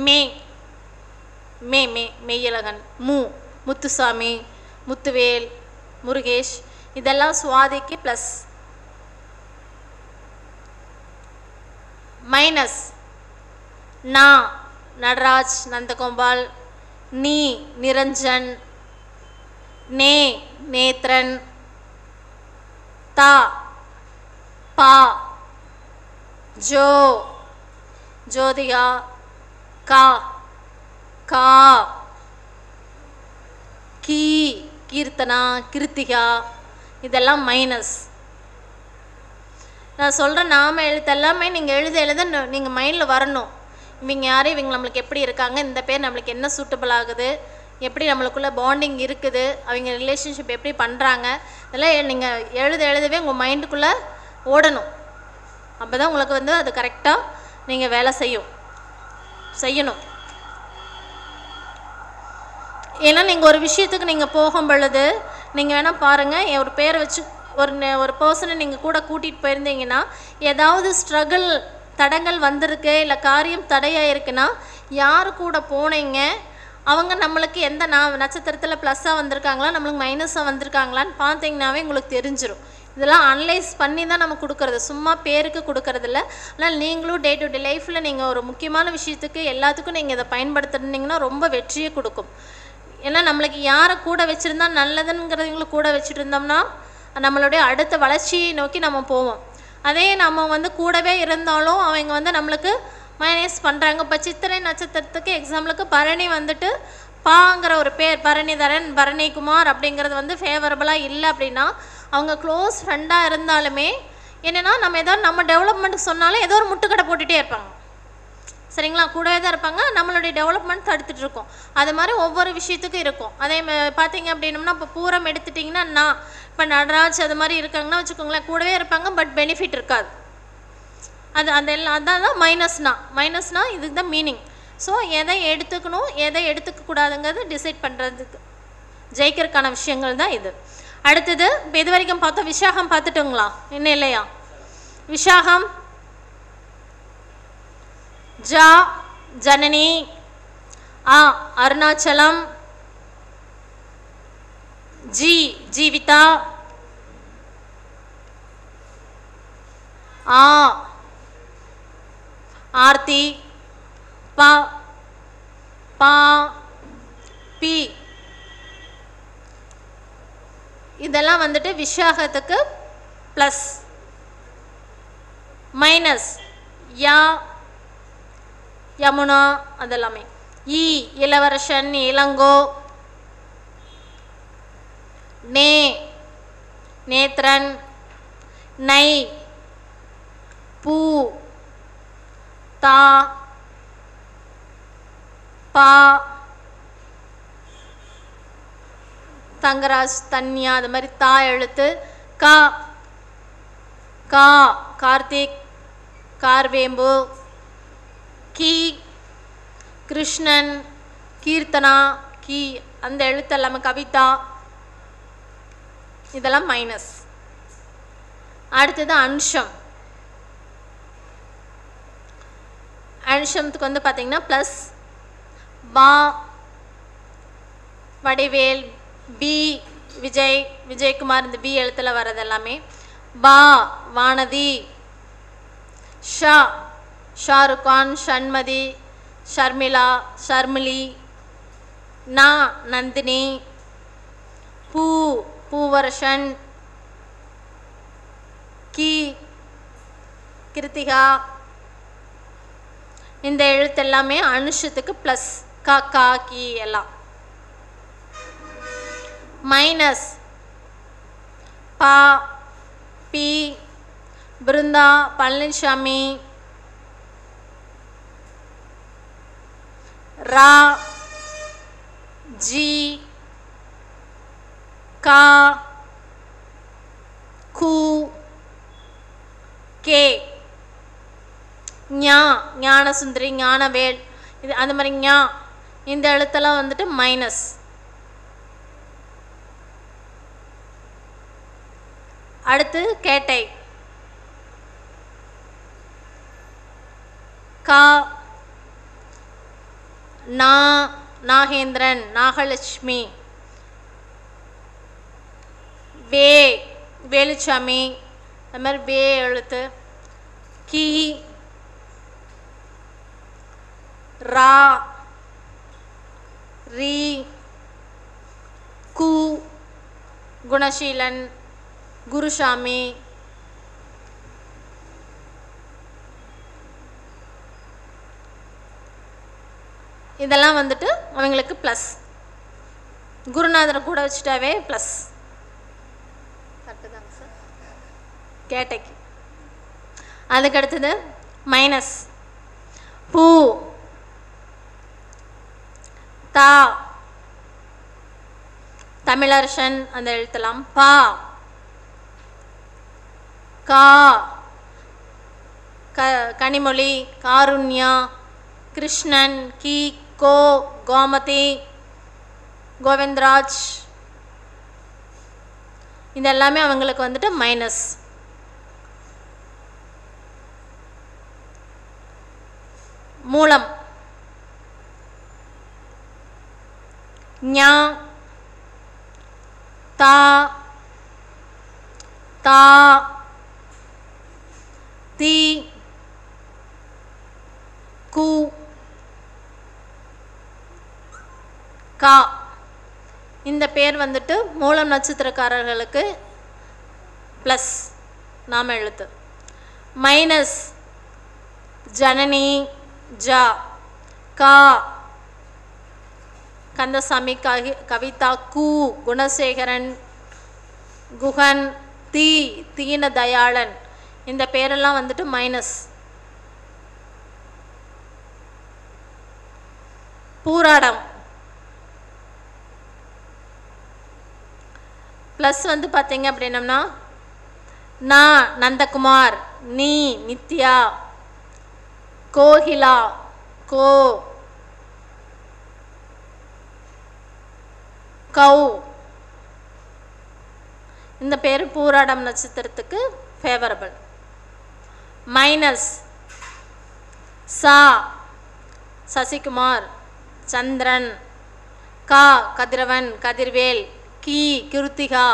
மே மே மே மெய்யழகன். மு முத்துசாமி, முத்துவேல், முருகேஷ். இதெல்லாம் சுவாதிக்கு ப்ளஸ். மைனஸ் நா நடராஜ், நந்தகோபால். நீ நிரஞ்சன், நே நேத்ரன், தா பா ஜோ ஜோதிகா, கா கா, கீ கீர்த்தனா கிருத்திகா, இதெல்லாம் மைனஸ். நான் சொல்கிற நாம எழுத்து எல்லாமே நீங்கள் எழுத நீங்கள் மைண்டில் வரணும். இவங்க யார், இவங்க நம்மளுக்கு எப்படி இருக்காங்க, இந்த பேர் நம்மளுக்கு என்ன சூட்டபிள் ஆகுது, எப்படி நம்மளுக்குள்ள பாண்டிங் இருக்குது, அவங்க ரிலேஷன்ஷிப் எப்படி பண்ணுறாங்க, இதெல்லாம் நீங்கள் எழுதவே உங்கள் மைண்டுக்குள்ளே ஓடணும். அப்போ தான் உங்களுக்கு வந்து அது கரெக்டாக நீங்கள் வேலை செய்யணும். ஏன்னா நீங்கள் ஒரு விஷயத்துக்கு நீங்கள் போகும் பொழுது நீங்கள் வேணால் பாருங்கள், ஒரு பேரை வச்சு ஒரு பர்சனை நீங்கள் கூட கூட்டிகிட்டு போயிருந்தீங்கன்னா ஏதாவது ஸ்ட்ரகிள் தடங்கள் வந்திருக்கு, இல்லை காரியம் தடையாக இருக்குன்னா யார் கூட போனீங்க, அவங்க நம்மளுக்கு எந்த நட்சத்திரத்தில் ப்ளஸ்ஸாக வந்திருக்காங்களா நம்மளுக்கு மைனஸாக வந்திருக்காங்களான்னு பார்த்தீங்கன்னாவே உங்களுக்கு தெரிஞ்சிடும். இதெல்லாம் அனலைஸ் பண்ணி தான் நம்ம கொடுக்குறது, சும்மா பேருக்கு கொடுக்கறதில்ல. ஆனால் நீங்களும் டே டு டே லைஃப்பில் நீங்கள் ஒரு முக்கியமான விஷயத்துக்கு எல்லாத்துக்கும் நீங்கள் இதை பயன்படுத்துனீங்கன்னா ரொம்ப வெற்றியை கொடுக்கும். ஏன்னா நம்மளுக்கு யாரை கூட வச்சுருந்தா நல்லதுங்கிறவங்களும் கூட வச்சுட்டு இருந்தோம்னா நம்மளுடைய அடுத்த வளர்ச்சியை நோக்கி நம்ம போவோம். அதே நம்ம வந்து கூடவே இருந்தாலும் அவங்க வந்து நம்மளுக்கு மைனஸ் பண்ணுறாங்க. இப்போ சித்திரை நட்சத்திரத்துக்கு எக்ஸாம்பிளுக்கு பரணி வந்துட்டு பாங்கிற ஒரு பேர், பரணிதரன் பரணிக்குமார் அப்படிங்கிறது வந்து ஃபேவரபுளாக இல்லை அப்படின்னா அவங்க க்ளோஸ் ஃப்ரெண்டாக இருந்தாலுமே என்னென்னா நம்ம ஏதோ நம்ம டெவலப்மெண்ட்டுக்கு சொன்னாலும் ஏதோ ஒரு முட்டுக்கடை போட்டுகிட்டே இருப்பாங்க. சரிங்களா, கூடவே தான் இருப்பாங்க, நம்மளுடைய டெவலப்மெண்ட் தடுத்துட்டு இருக்கோம். அது மாதிரி ஒவ்வொரு விஷயத்துக்கும் இருக்கும். அதே பார்த்தீங்க அப்படின்னம்னா இப்போ பூரம் எடுத்துட்டிங்கன்னா நான் இப்போ நடராஜ் அது மாதிரி இருக்காங்கன்னா வச்சுக்கோங்களேன், கூடவே இருப்பாங்க, பட் பெனிஃபிட் இருக்காது. அதான் மைனஸ்னா இதுக்கு தான் மீனிங். ஸோ எதை எடுத்துக்கணும் எதை எடுத்துக்கக்கூடாதுங்கிறது டிசைட் பண்ணுறதுக்கு ஜெயிக்கிறதுக்கான விஷயங்கள் தான் இது. அடுத்தது இப்போ இது வரைக்கும் பார்த்தோம். விசாகம் பார்த்துட்டுங்களா, இன்னும் இல்லையா? விசாகம் ஜா ஜனனி, ஆ அருணாச்சலம், ஜி ஜீவிதா, ஆ ஆர்த்தி, பா பா பி, இதெல்லாம் வந்துட்டு விசாகத்துக்கு ப்ளஸ். மைனஸ் யா யமுனா அதெல்லாமே. ஈ இளவரசன் இளங்கோ, நே நேத்ரன், நை பூ, தா பா தங்கராஜ் தன்யா, அது மாதிரி தா எழுத்து. கா கா கார்த்திக் கார்வேம்பு, கீ கிருஷ்ணன் கீர்த்தனா, கீ அந்த எழுத்து எல்லாமே கவிதா, இதெல்லாம் மைனஸ். அடுத்தது அன்ஷம். அன்ஷத்துக்கு வந்து பார்த்தீங்கன்னா ப்ளஸ். பா வடிவேல், பி விஜயகுமார், இந்த பி எழுத்தில் வர்றது எல்லாமே. பா வானதி, ஷா ஷாருக்கான், ஷண்மதி, ஷர்மிளா ஷர்மிளி, நா நந்தினி, பூ பூவரசன், கீ கிருத்திகா, இந்த எழுத்து எல்லாமே அனுஷத்துக்கு ப்ளஸ். கா கா கீ எல்லாம். மைனஸ் பா பி பிருந்தா பழனிசாமி, ரா ஜி கா கு கே, ஞா ஞானசுந்தரி ஞானவேல், இது அந்த மாதிரி ஞா, இந்த எழுத்தெல்லாம் வந்துட்டு மைனஸ். அடுத்து கேட்டை. கா நா நாகேந்திரன் நாகலட்சுமி, வே வேலுச்சாமி, அது மாதிரி வே எழுத்து. கீ ரா ரி கு குணசீலன், குருசாமி, இதெல்லாம் வந்துட்டு அவங்களுக்கு ப்ளஸ். குருநாதரை கூட வச்சுட்டாவே ப்ளஸ். கரெக்டு தாங்க சார் கேட்டைக்கு. அதுக்கடுத்தது மைனஸ். பூ, தா, தமிழரசன் அந்த எழுத்தலாம். பா, கா, கனிமொழி, காருண்யா, கிருஷ்ணன், கி, கோ, கோமதி, கோவிந்தராஜ், இதெல்லாமே அவங்களுக்கு வந்துட்டு மைனஸ். மூலம் ஞா, தா, தா, தி, கு, கா. இந்த பேர் வந்துட்டு மூலம் நட்சத்திரக்காரர்களுக்கு ப்ளஸ் நாம எழுத்து. மைனஸ் ஜனனி, ஜா, கா, கந்தசாமி, கவிதா, கு, குணசேகரன், குகன், தி, தீன தயாளன், இந்த பேரெல்லாம் வந்துட்டு மைனஸ். பூராடம் ப்ளஸ் வந்து பார்த்தீங்க அப்படின்னம்னா நா, நந்தகுமார், நீ, நித்யா, கோகிலா, கோ, கௌ, இந்த பேர் பூராடம் நட்சத்திரத்துக்கு ஃபேவரபிள். மைனஸ் சா, சசிகுமார், சந்திரன், கா, கதிரவன், கதிர்வேல், கி, கிருத்திகா,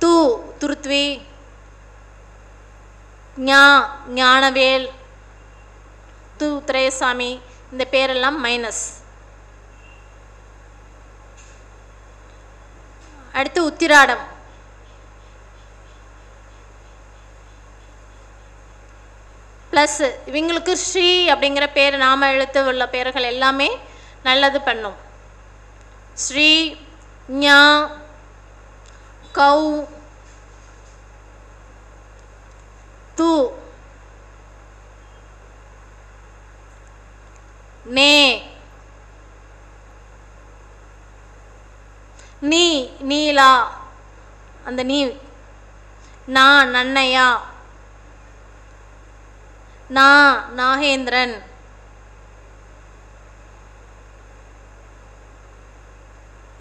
து, துருத்வி, ஞா, ஞானவேல், து, திரேசாமி, இந்த பேரெல்லாம் மைனஸ். அடுத்து உத்திராடம். ப்ளஸ் இவங்களுக்கு ஸ்ரீ அப்படிங்கிற பேர் நாம எழுத்து உள்ள பேர்கள் எல்லாமே நல்லது பண்ணும். ஸ்ரீ, ஞா, கௌ, து, நே, நீ, நீலா, அந்த நீ, நா, நன்னையா, நா, நாகேந்திரன்,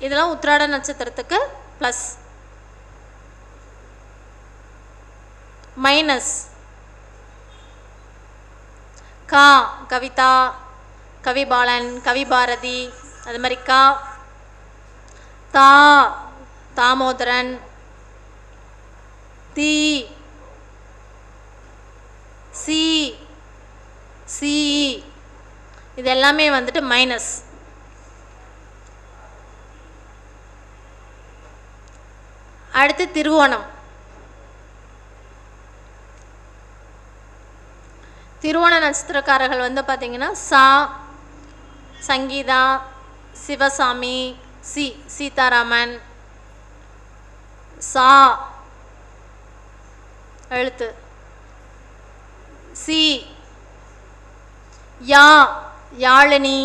இதெல்லாம் உத்திராட நட்சத்திரத்துக்கு ப்ளஸ். மைனஸ் கா, கவிதா, கவிபாலன், கவிபாரதி, அது மாதிரி கா, தா, தாமோதரன், தி, சி, சி, இது எல்லாமே வந்துட்டு மைனஸ். அடுத்து திருவோணம். திருவோண நட்சத்திரக்காரர்கள் வந்து பார்த்தீங்கன்னா சா, சங்கீதா, சிவசாமி, சி, சீதாராமன், சா எழுத்து, சி, யா, யாழினி,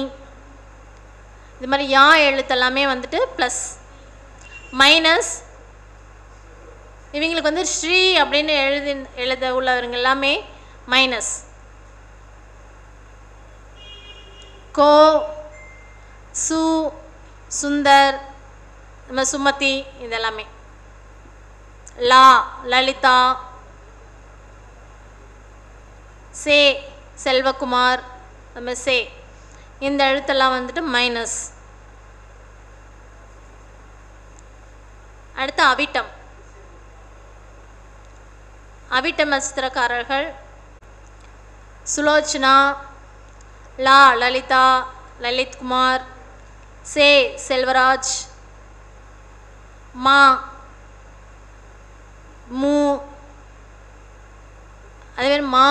இது மாதிரி யா எழுத்தெல்லாமே வந்துட்டு ப்ளஸ். மைனஸ் இவங்களுக்கு வந்து ஸ்ரீ அப்படின்னு எழுத உள்ளவங்க எல்லாமே மைனஸ். கோ, சு, சுந்தர், நம்ம சுமதி, இதெல்லாமே. லா, லலிதா, சே, செல்வகுமார், நம்ம சே, இந்த எழுத்தெல்லாம் வந்துட்டு மைனஸ். அடுத்து அவிட்டம். அவிட்டம் நட்சத்திரக்காரர்கள் சுலோச்சனா, லா, லலிதா, லலித்குமார், சே, செல்வராஜ், மா, மூ. அதேமாதிரி மா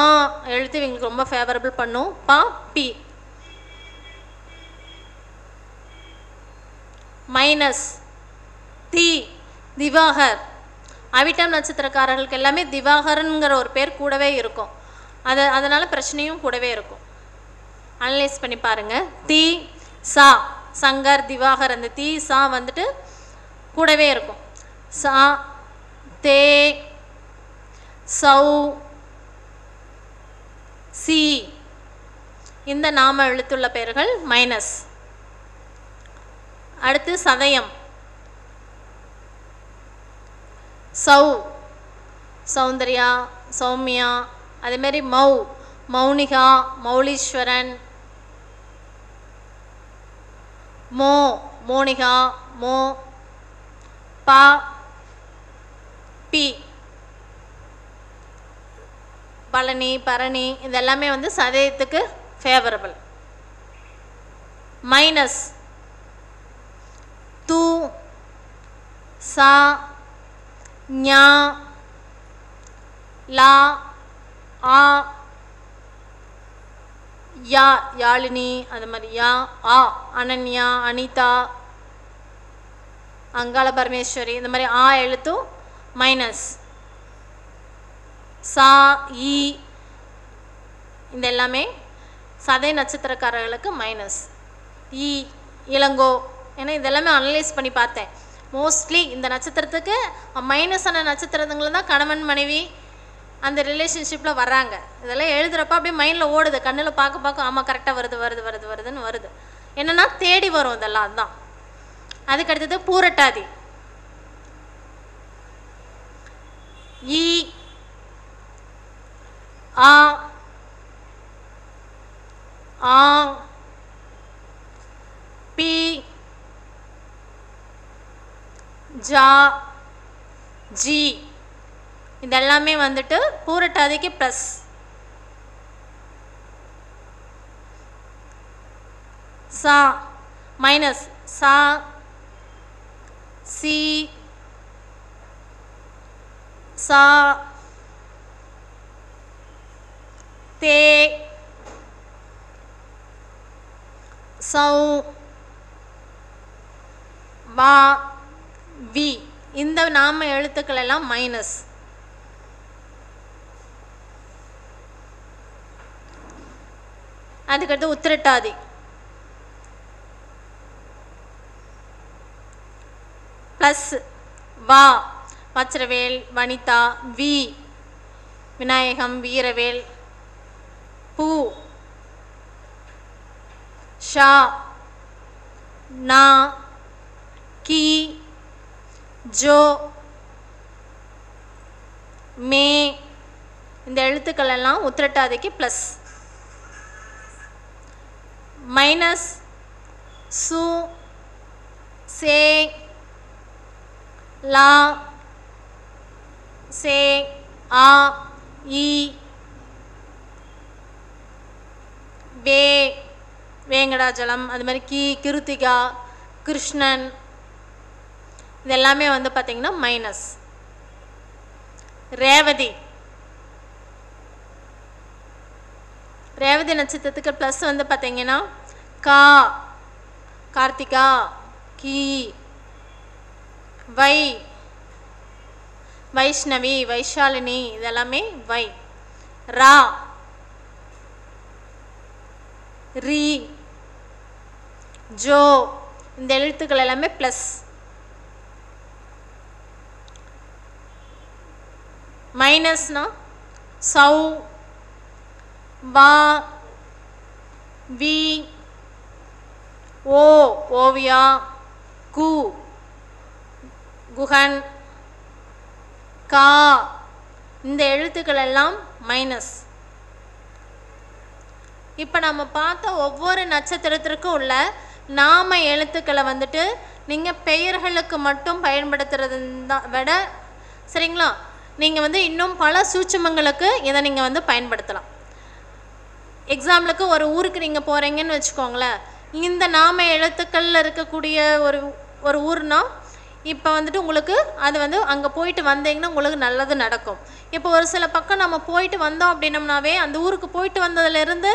எழுத்து இவங்களுக்கு ரொம்ப ஃபேவரபிள் பண்ணும். பா, பி. மைனஸ், தி, திவாகர். அவிட்டம் நட்சத்திரக்காரர்களுக்கு எல்லாமே திவாகரனுங்கிற ஒரு பேர் கூடவே இருக்கும். அதனால் பிரச்சனையும் கூடவே இருக்கும். அனலைஸ் பண்ணி பாருங்கள். தி, சா, சங்கர், திவாகர், அந்த தி, சா வந்துட்டு கூடவே இருக்கும். சா, தே, சௌ, சி, இந்த நாம எழுத்துள்ள பெயர்கள் மைனஸ். அடுத்து சதயம். சௌ, சௌந்தர்யா, சௌமியா. அதேமாரி மௌ, மௌனிகா, மௌலீஸ்வரன். மோ, மோனிகா, மோ. பா, பி, பழனி, பரணி. இதெல்லாமே வந்து சதயத்துக்கு ஃபேவரபிள். மைனஸ் து, சா, ஞா, லா, ஆ, யா, யாழினி. அது மாதிரி யா, ஆ, அனன்யா, அனிதா, அங்காள பரமேஸ்வரி. இந்த மாதிரி ஆ எழுத்தும் மைனஸ். சா, ஈ, இந்த எல்லாமே சதய நட்சத்திரக்காரர்களுக்கு மைனஸ். ஈ, இளங்கோ. ஏன்னா இதெல்லாமே அனலைஸ் பண்ணி பார்த்தேன். மோஸ்ட்லி இந்த நட்சத்திரத்துக்கு மைனஸான நட்சத்திரங்களை தான் கணவன் மனைவி அந்த ரிலேஷன்ஷிப்பில் வர்றாங்க. இதெல்லாம் எழுதுகிறப்ப அப்படியே மைண்டில் ஓடுது, கண்ணில் பார்க்க ஆமாம் கரெக்டாக வருதுன்னு வருது. என்னென்னா தேடி வரும் இதெல்லாம். அதுதான். அதுக்கடுத்தது பூரட்டாதி. ஈ, ஆ, ஆ, பி, ஜா, ஜி. இதெல்லாமே வந்துட்டு பூரட்டாதிக்கு ப்ளஸ். சா மைனஸ். சா, சி, சா, தே, சௌ, வா, வி. இந்த நாம எழுத்துக்கள் எல்லாம் மைனஸ். அதுக்கடுத்து உத்திரட்டாதி. ப்ளஸ் வா, வச்சிரவேல், வனிதா. வி, விநாயகம், வீரவேல். பூ, ஷா, நா, கி, ஜோ, மே. இந்த எழுத்துக்கள் எல்லாம் உத்திரட்டாதிக்கு ப்ளஸ். மைனஸ் சு, சே, லா, சே, ஆ, ஈ, வே, வேங்கடாஜலம். அது மாதிரி கி, கிருத்திகா, கிருஷ்ணன். இதெல்லாமே வந்து பார்த்திங்கன்னா மைனஸ். ரேவதி. ரேவதி நட்சத்திரத்துக்கு ப்ளஸ் வந்து பார்த்திங்கன்னா கா, கார்த்திகா, கி, வை, வைஷ்ணவி, வைஷாலினி. இதெல்லாமே வை. ரா, ரி, ஜோ. இந்த எழுத்துக்கள் எல்லாமே ப்ளஸ். மைனஸ்னா சௌ, வா, வி, ஓ, ஓவியா, கு, குஹன், கா. இந்த எழுத்துக்கள் எல்லாம் மைனஸ். இப்போ நம்ம பார்த்த ஒவ்வொரு நட்சத்திரத்திற்கும் உள்ள நாம எழுத்துக்களை வந்துட்டு நீங்கள் பெயர்களுக்கு மட்டும் பயன்படுத்துறது விட சரிங்களா, நீங்கள் வந்து இன்னும் பல சூட்சுமங்களுக்கு இதை நீங்கள் வந்து பயன்படுத்தலாம். எக்ஸாம்பிளுக்கு ஒரு ஊருக்கு நீங்கள் போகிறீங்கன்னு வச்சுக்கோங்களேன். இந்த நாம எழுத்துக்களில் இருக்கக்கூடிய ஒரு ஊர்னா இப்போ வந்துட்டு உங்களுக்கு அது வந்து அங்கே போயிட்டு வந்தீங்கன்னா உங்களுக்கு நல்லது நடக்கும். இப்போ ஒரு சில பக்கம் நம்ம போயிட்டு வந்தோம் அப்படின்னம்னாவே அந்த ஊருக்கு போயிட்டு வந்ததுலேருந்து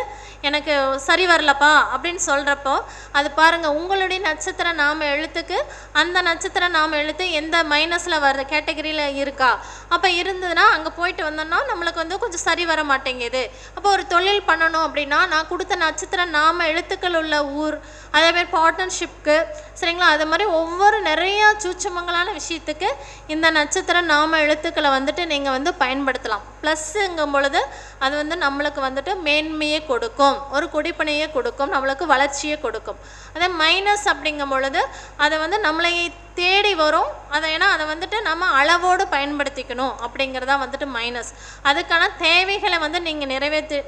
எனக்கு சரி வரலப்பா அப்படின்னு சொல்கிறப்போ அது பாருங்கள், உங்களுடைய நட்சத்திர நாம எழுத்துக்கு அந்த நட்சத்திர நாம எழுத்து எந்த மைனஸில் வர்ற கேட்டகரியில் இருக்கா, அப்போ இருந்ததுன்னா அங்கே போயிட்டு வந்தோம்னா நம்மளுக்கு வந்து கொஞ்சம் சரி வர மாட்டேங்குது. அப்போ ஒரு தொழில் பண்ணணும் அப்படின்னா நான் கொடுத்த நட்சத்திர நாம எழுத்துக்கள் உள்ள ஊர், அதேமாதிரி பார்ட்னர்ஷிப்க்கு சரிங்களா, அது மாதிரி ஒவ்வொரு நிறையா சூட்சமங்களான விஷயத்துக்கு இந்த நட்சத்திர நாம எழுத்துக்களை வந்துட்டு நீங்கள் வந்து பயன்படுத்தலாம். ப்ளஸ்ஸுங்கும் பொழுது அது வந்து நம்மளுக்கு வந்துட்டு மேன்மையை கொடுக்கும், ஒரு குடிப்பனையை கொடுக்கும், நம்மளுக்கு வளர்ச்சியை கொடுக்கும். அதே மைனஸ் அப்படிங்கும் பொழுது அதை வந்து நம்மளை தேடி வரும். அதை ஏன்னா அதை வந்துட்டு நம்ம அளவோடு பயன்படுத்திக்கணும் அப்படிங்கிறதா வந்துட்டு மைனஸ். அதுக்கான தேவைகளை வந்து நீங்கள்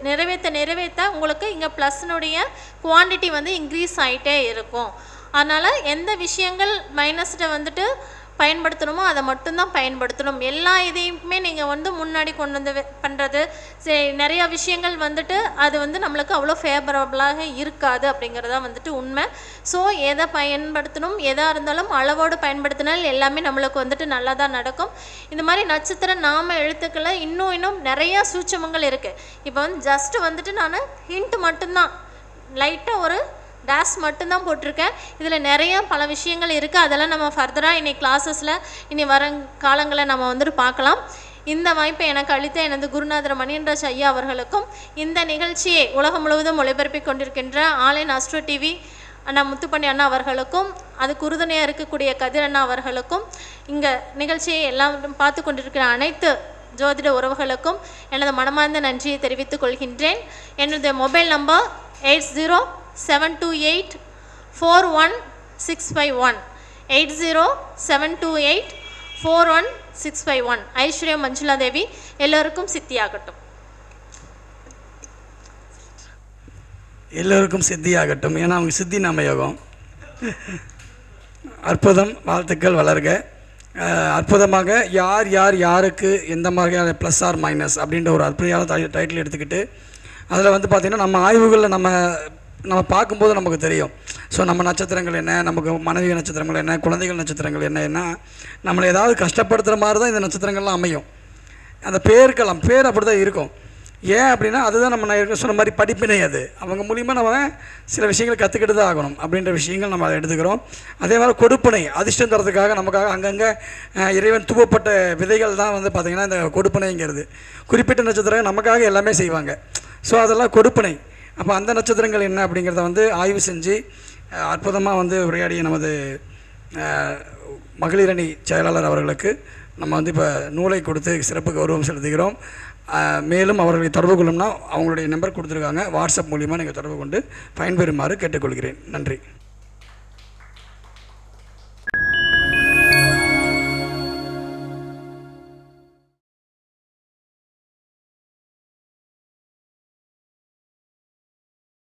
நிறைவேற்ற உங்களுக்கு இங்கே ப்ளஸ்னுடைய குவான்டிட்டி வந்து இன்க்ரீஸ் ஆகிட்டே இருக்கும். அதனால் எந்த விஷயங்கள் மைனஸ்ட்டை வந்துட்டு பயன்படுத்தணுமோ அதை மட்டும்தான் பயன்படுத்தணும். எல்லா இதையுமே நீங்கள் வந்து முன்னாடி கொண்டு வந்து பண்ணுறது நிறையா விஷயங்கள் வந்துட்டு அது வந்து நம்மளுக்கு அவ்வளோ ஃபேவரபுளாக இருக்காது அப்படிங்கிறதா வந்துட்டு உண்மை. ஸோ எதை பயன்படுத்தணும், எதாக இருந்தாலும் அளவோடு பயன்படுத்தினால் எல்லாமே நம்மளுக்கு வந்துட்டு நல்லா தான் நடக்கும். இந்த மாதிரி நட்சத்திர நாம எழுத்துக்களை இன்னும் நிறையா சூட்சமங்கள் இருக்குது. இப்போ வந்து ஜஸ்ட்டு வந்துட்டு நான் ஹிண்ட் மட்டும்தான் லைட்டாக ஒரு டேஸ் மட்டும்தான் போட்டிருக்கேன். இதில் நிறையா பல விஷயங்கள் இருக்குது. அதெல்லாம் நம்ம ஃபர்தராக இன்றைக்கி கிளாஸஸில் இனி வர காலங்களில் நம்ம வந்துட்டு பார்க்கலாம். இந்த வாய்ப்பை எனக்கு அளித்த எனது குருநாதர் மணியன்ராஜ் ஐயா அவர்களுக்கும், இந்த நிகழ்ச்சியை உலகம் முழுவதும் ஒளிபரப்பி கொண்டிருக்கின்ற ஆன்லைன் ஆஸ்ட்ரோ டிவி அண்ணா முத்துப்பண்ணி அண்ணா அவர்களுக்கும், அதுக்கு உறுதுணையாக இருக்கக்கூடிய கதிர் அண்ணா அவர்களுக்கும், இங்கே நிகழ்ச்சியை எல்லாம் பார்த்து கொண்டிருக்கிற அனைத்து ஜோதிட உறவுகளுக்கும் எனது மனமார்ந்த நன்றியை தெரிவித்துக் கொள்கின்றேன். என்னுடைய மொபைல் நம்பர் 8072841651 8072841651. ஐஸ்வர்யம் மஞ்சுளா தேவி. எல்லோருக்கும் சித்தியாகட்டும். எல்லோருக்கும் சித்தியாகட்டும். ஏன்னா அவங்க சித்தி நாம யோகம். அற்புதம், வாழ்த்துக்கள், வளர்க. அற்புதமாக யார் யார் யாருக்கு எந்த மாதிரியான ப்ளஸ் ஆர் மைனஸ் அப்படின்ற ஒரு அற்புதமான டைட்டில் எடுத்துக்கிட்டு அதில் வந்து பார்த்திங்கன்னா நம்ம ஆய்வுகளில் நம்ம பார்க்கும்போது நமக்கு தெரியும். ஸோ நம்ம நட்சத்திரங்கள் என்ன, நமக்கு மனைவி நட்சத்திரங்கள் என்ன, குழந்தைகள் நட்சத்திரங்கள் என்ன நம்மளை ஏதாவது கஷ்டப்படுத்துகிற மாதிரி தான் இந்த நட்சத்திரங்கள்லாம் அமையும். அந்த பேர் அப்படி தான் இருக்கும். ஏன் அப்படின்னா அதுதான் நம்ம நான் சொன்ன மாதிரி படிப்பினை. அது அவங்க மூலிமா நம்ம சில விஷயங்கள் கற்றுக்கிட்டு தான் ஆகணும் அப்படின்ற விஷயங்கள் நம்ம அதை எடுத்துக்கிறோம். அதே மாதிரி கொடுப்பனை அதிர்ஷ்டம் தரத்துக்காக நமக்காக அங்கங்கே இறைவன் தூவப்பட்ட விதைகள் தான் வந்து பார்த்திங்கன்னா இந்த கொடுப்பனைங்கிறது. குறிப்பிட்ட நட்சத்திரம் நமக்காக எல்லாமே செய்வாங்க. ஸோ அதெல்லாம் கொடுப்பனை. அப்போ அந்த நட்சத்திரங்கள் என்ன அப்படிங்கிறத வந்து ஆய்வு செஞ்சு அற்புதமாக வந்து உரையாடிய நமது மகளிரணி செயலாளர் அவர்களுக்கு நம்ம வந்து இப்போ நூலை கொடுத்து சிறப்பு கௌரவம் செலுத்துகிறோம். மேலும் அவர்களை தொடர்பு கொள்ளும்னா அவங்களுடைய நம்பர் கொடுத்துருக்காங்க. வாட்ஸ்அப் மூலிமா நீங்கள் தொடர்பு கொண்டு பயன்பெறுமாறு கேட்டுக்கொள்கிறேன். நன்றி.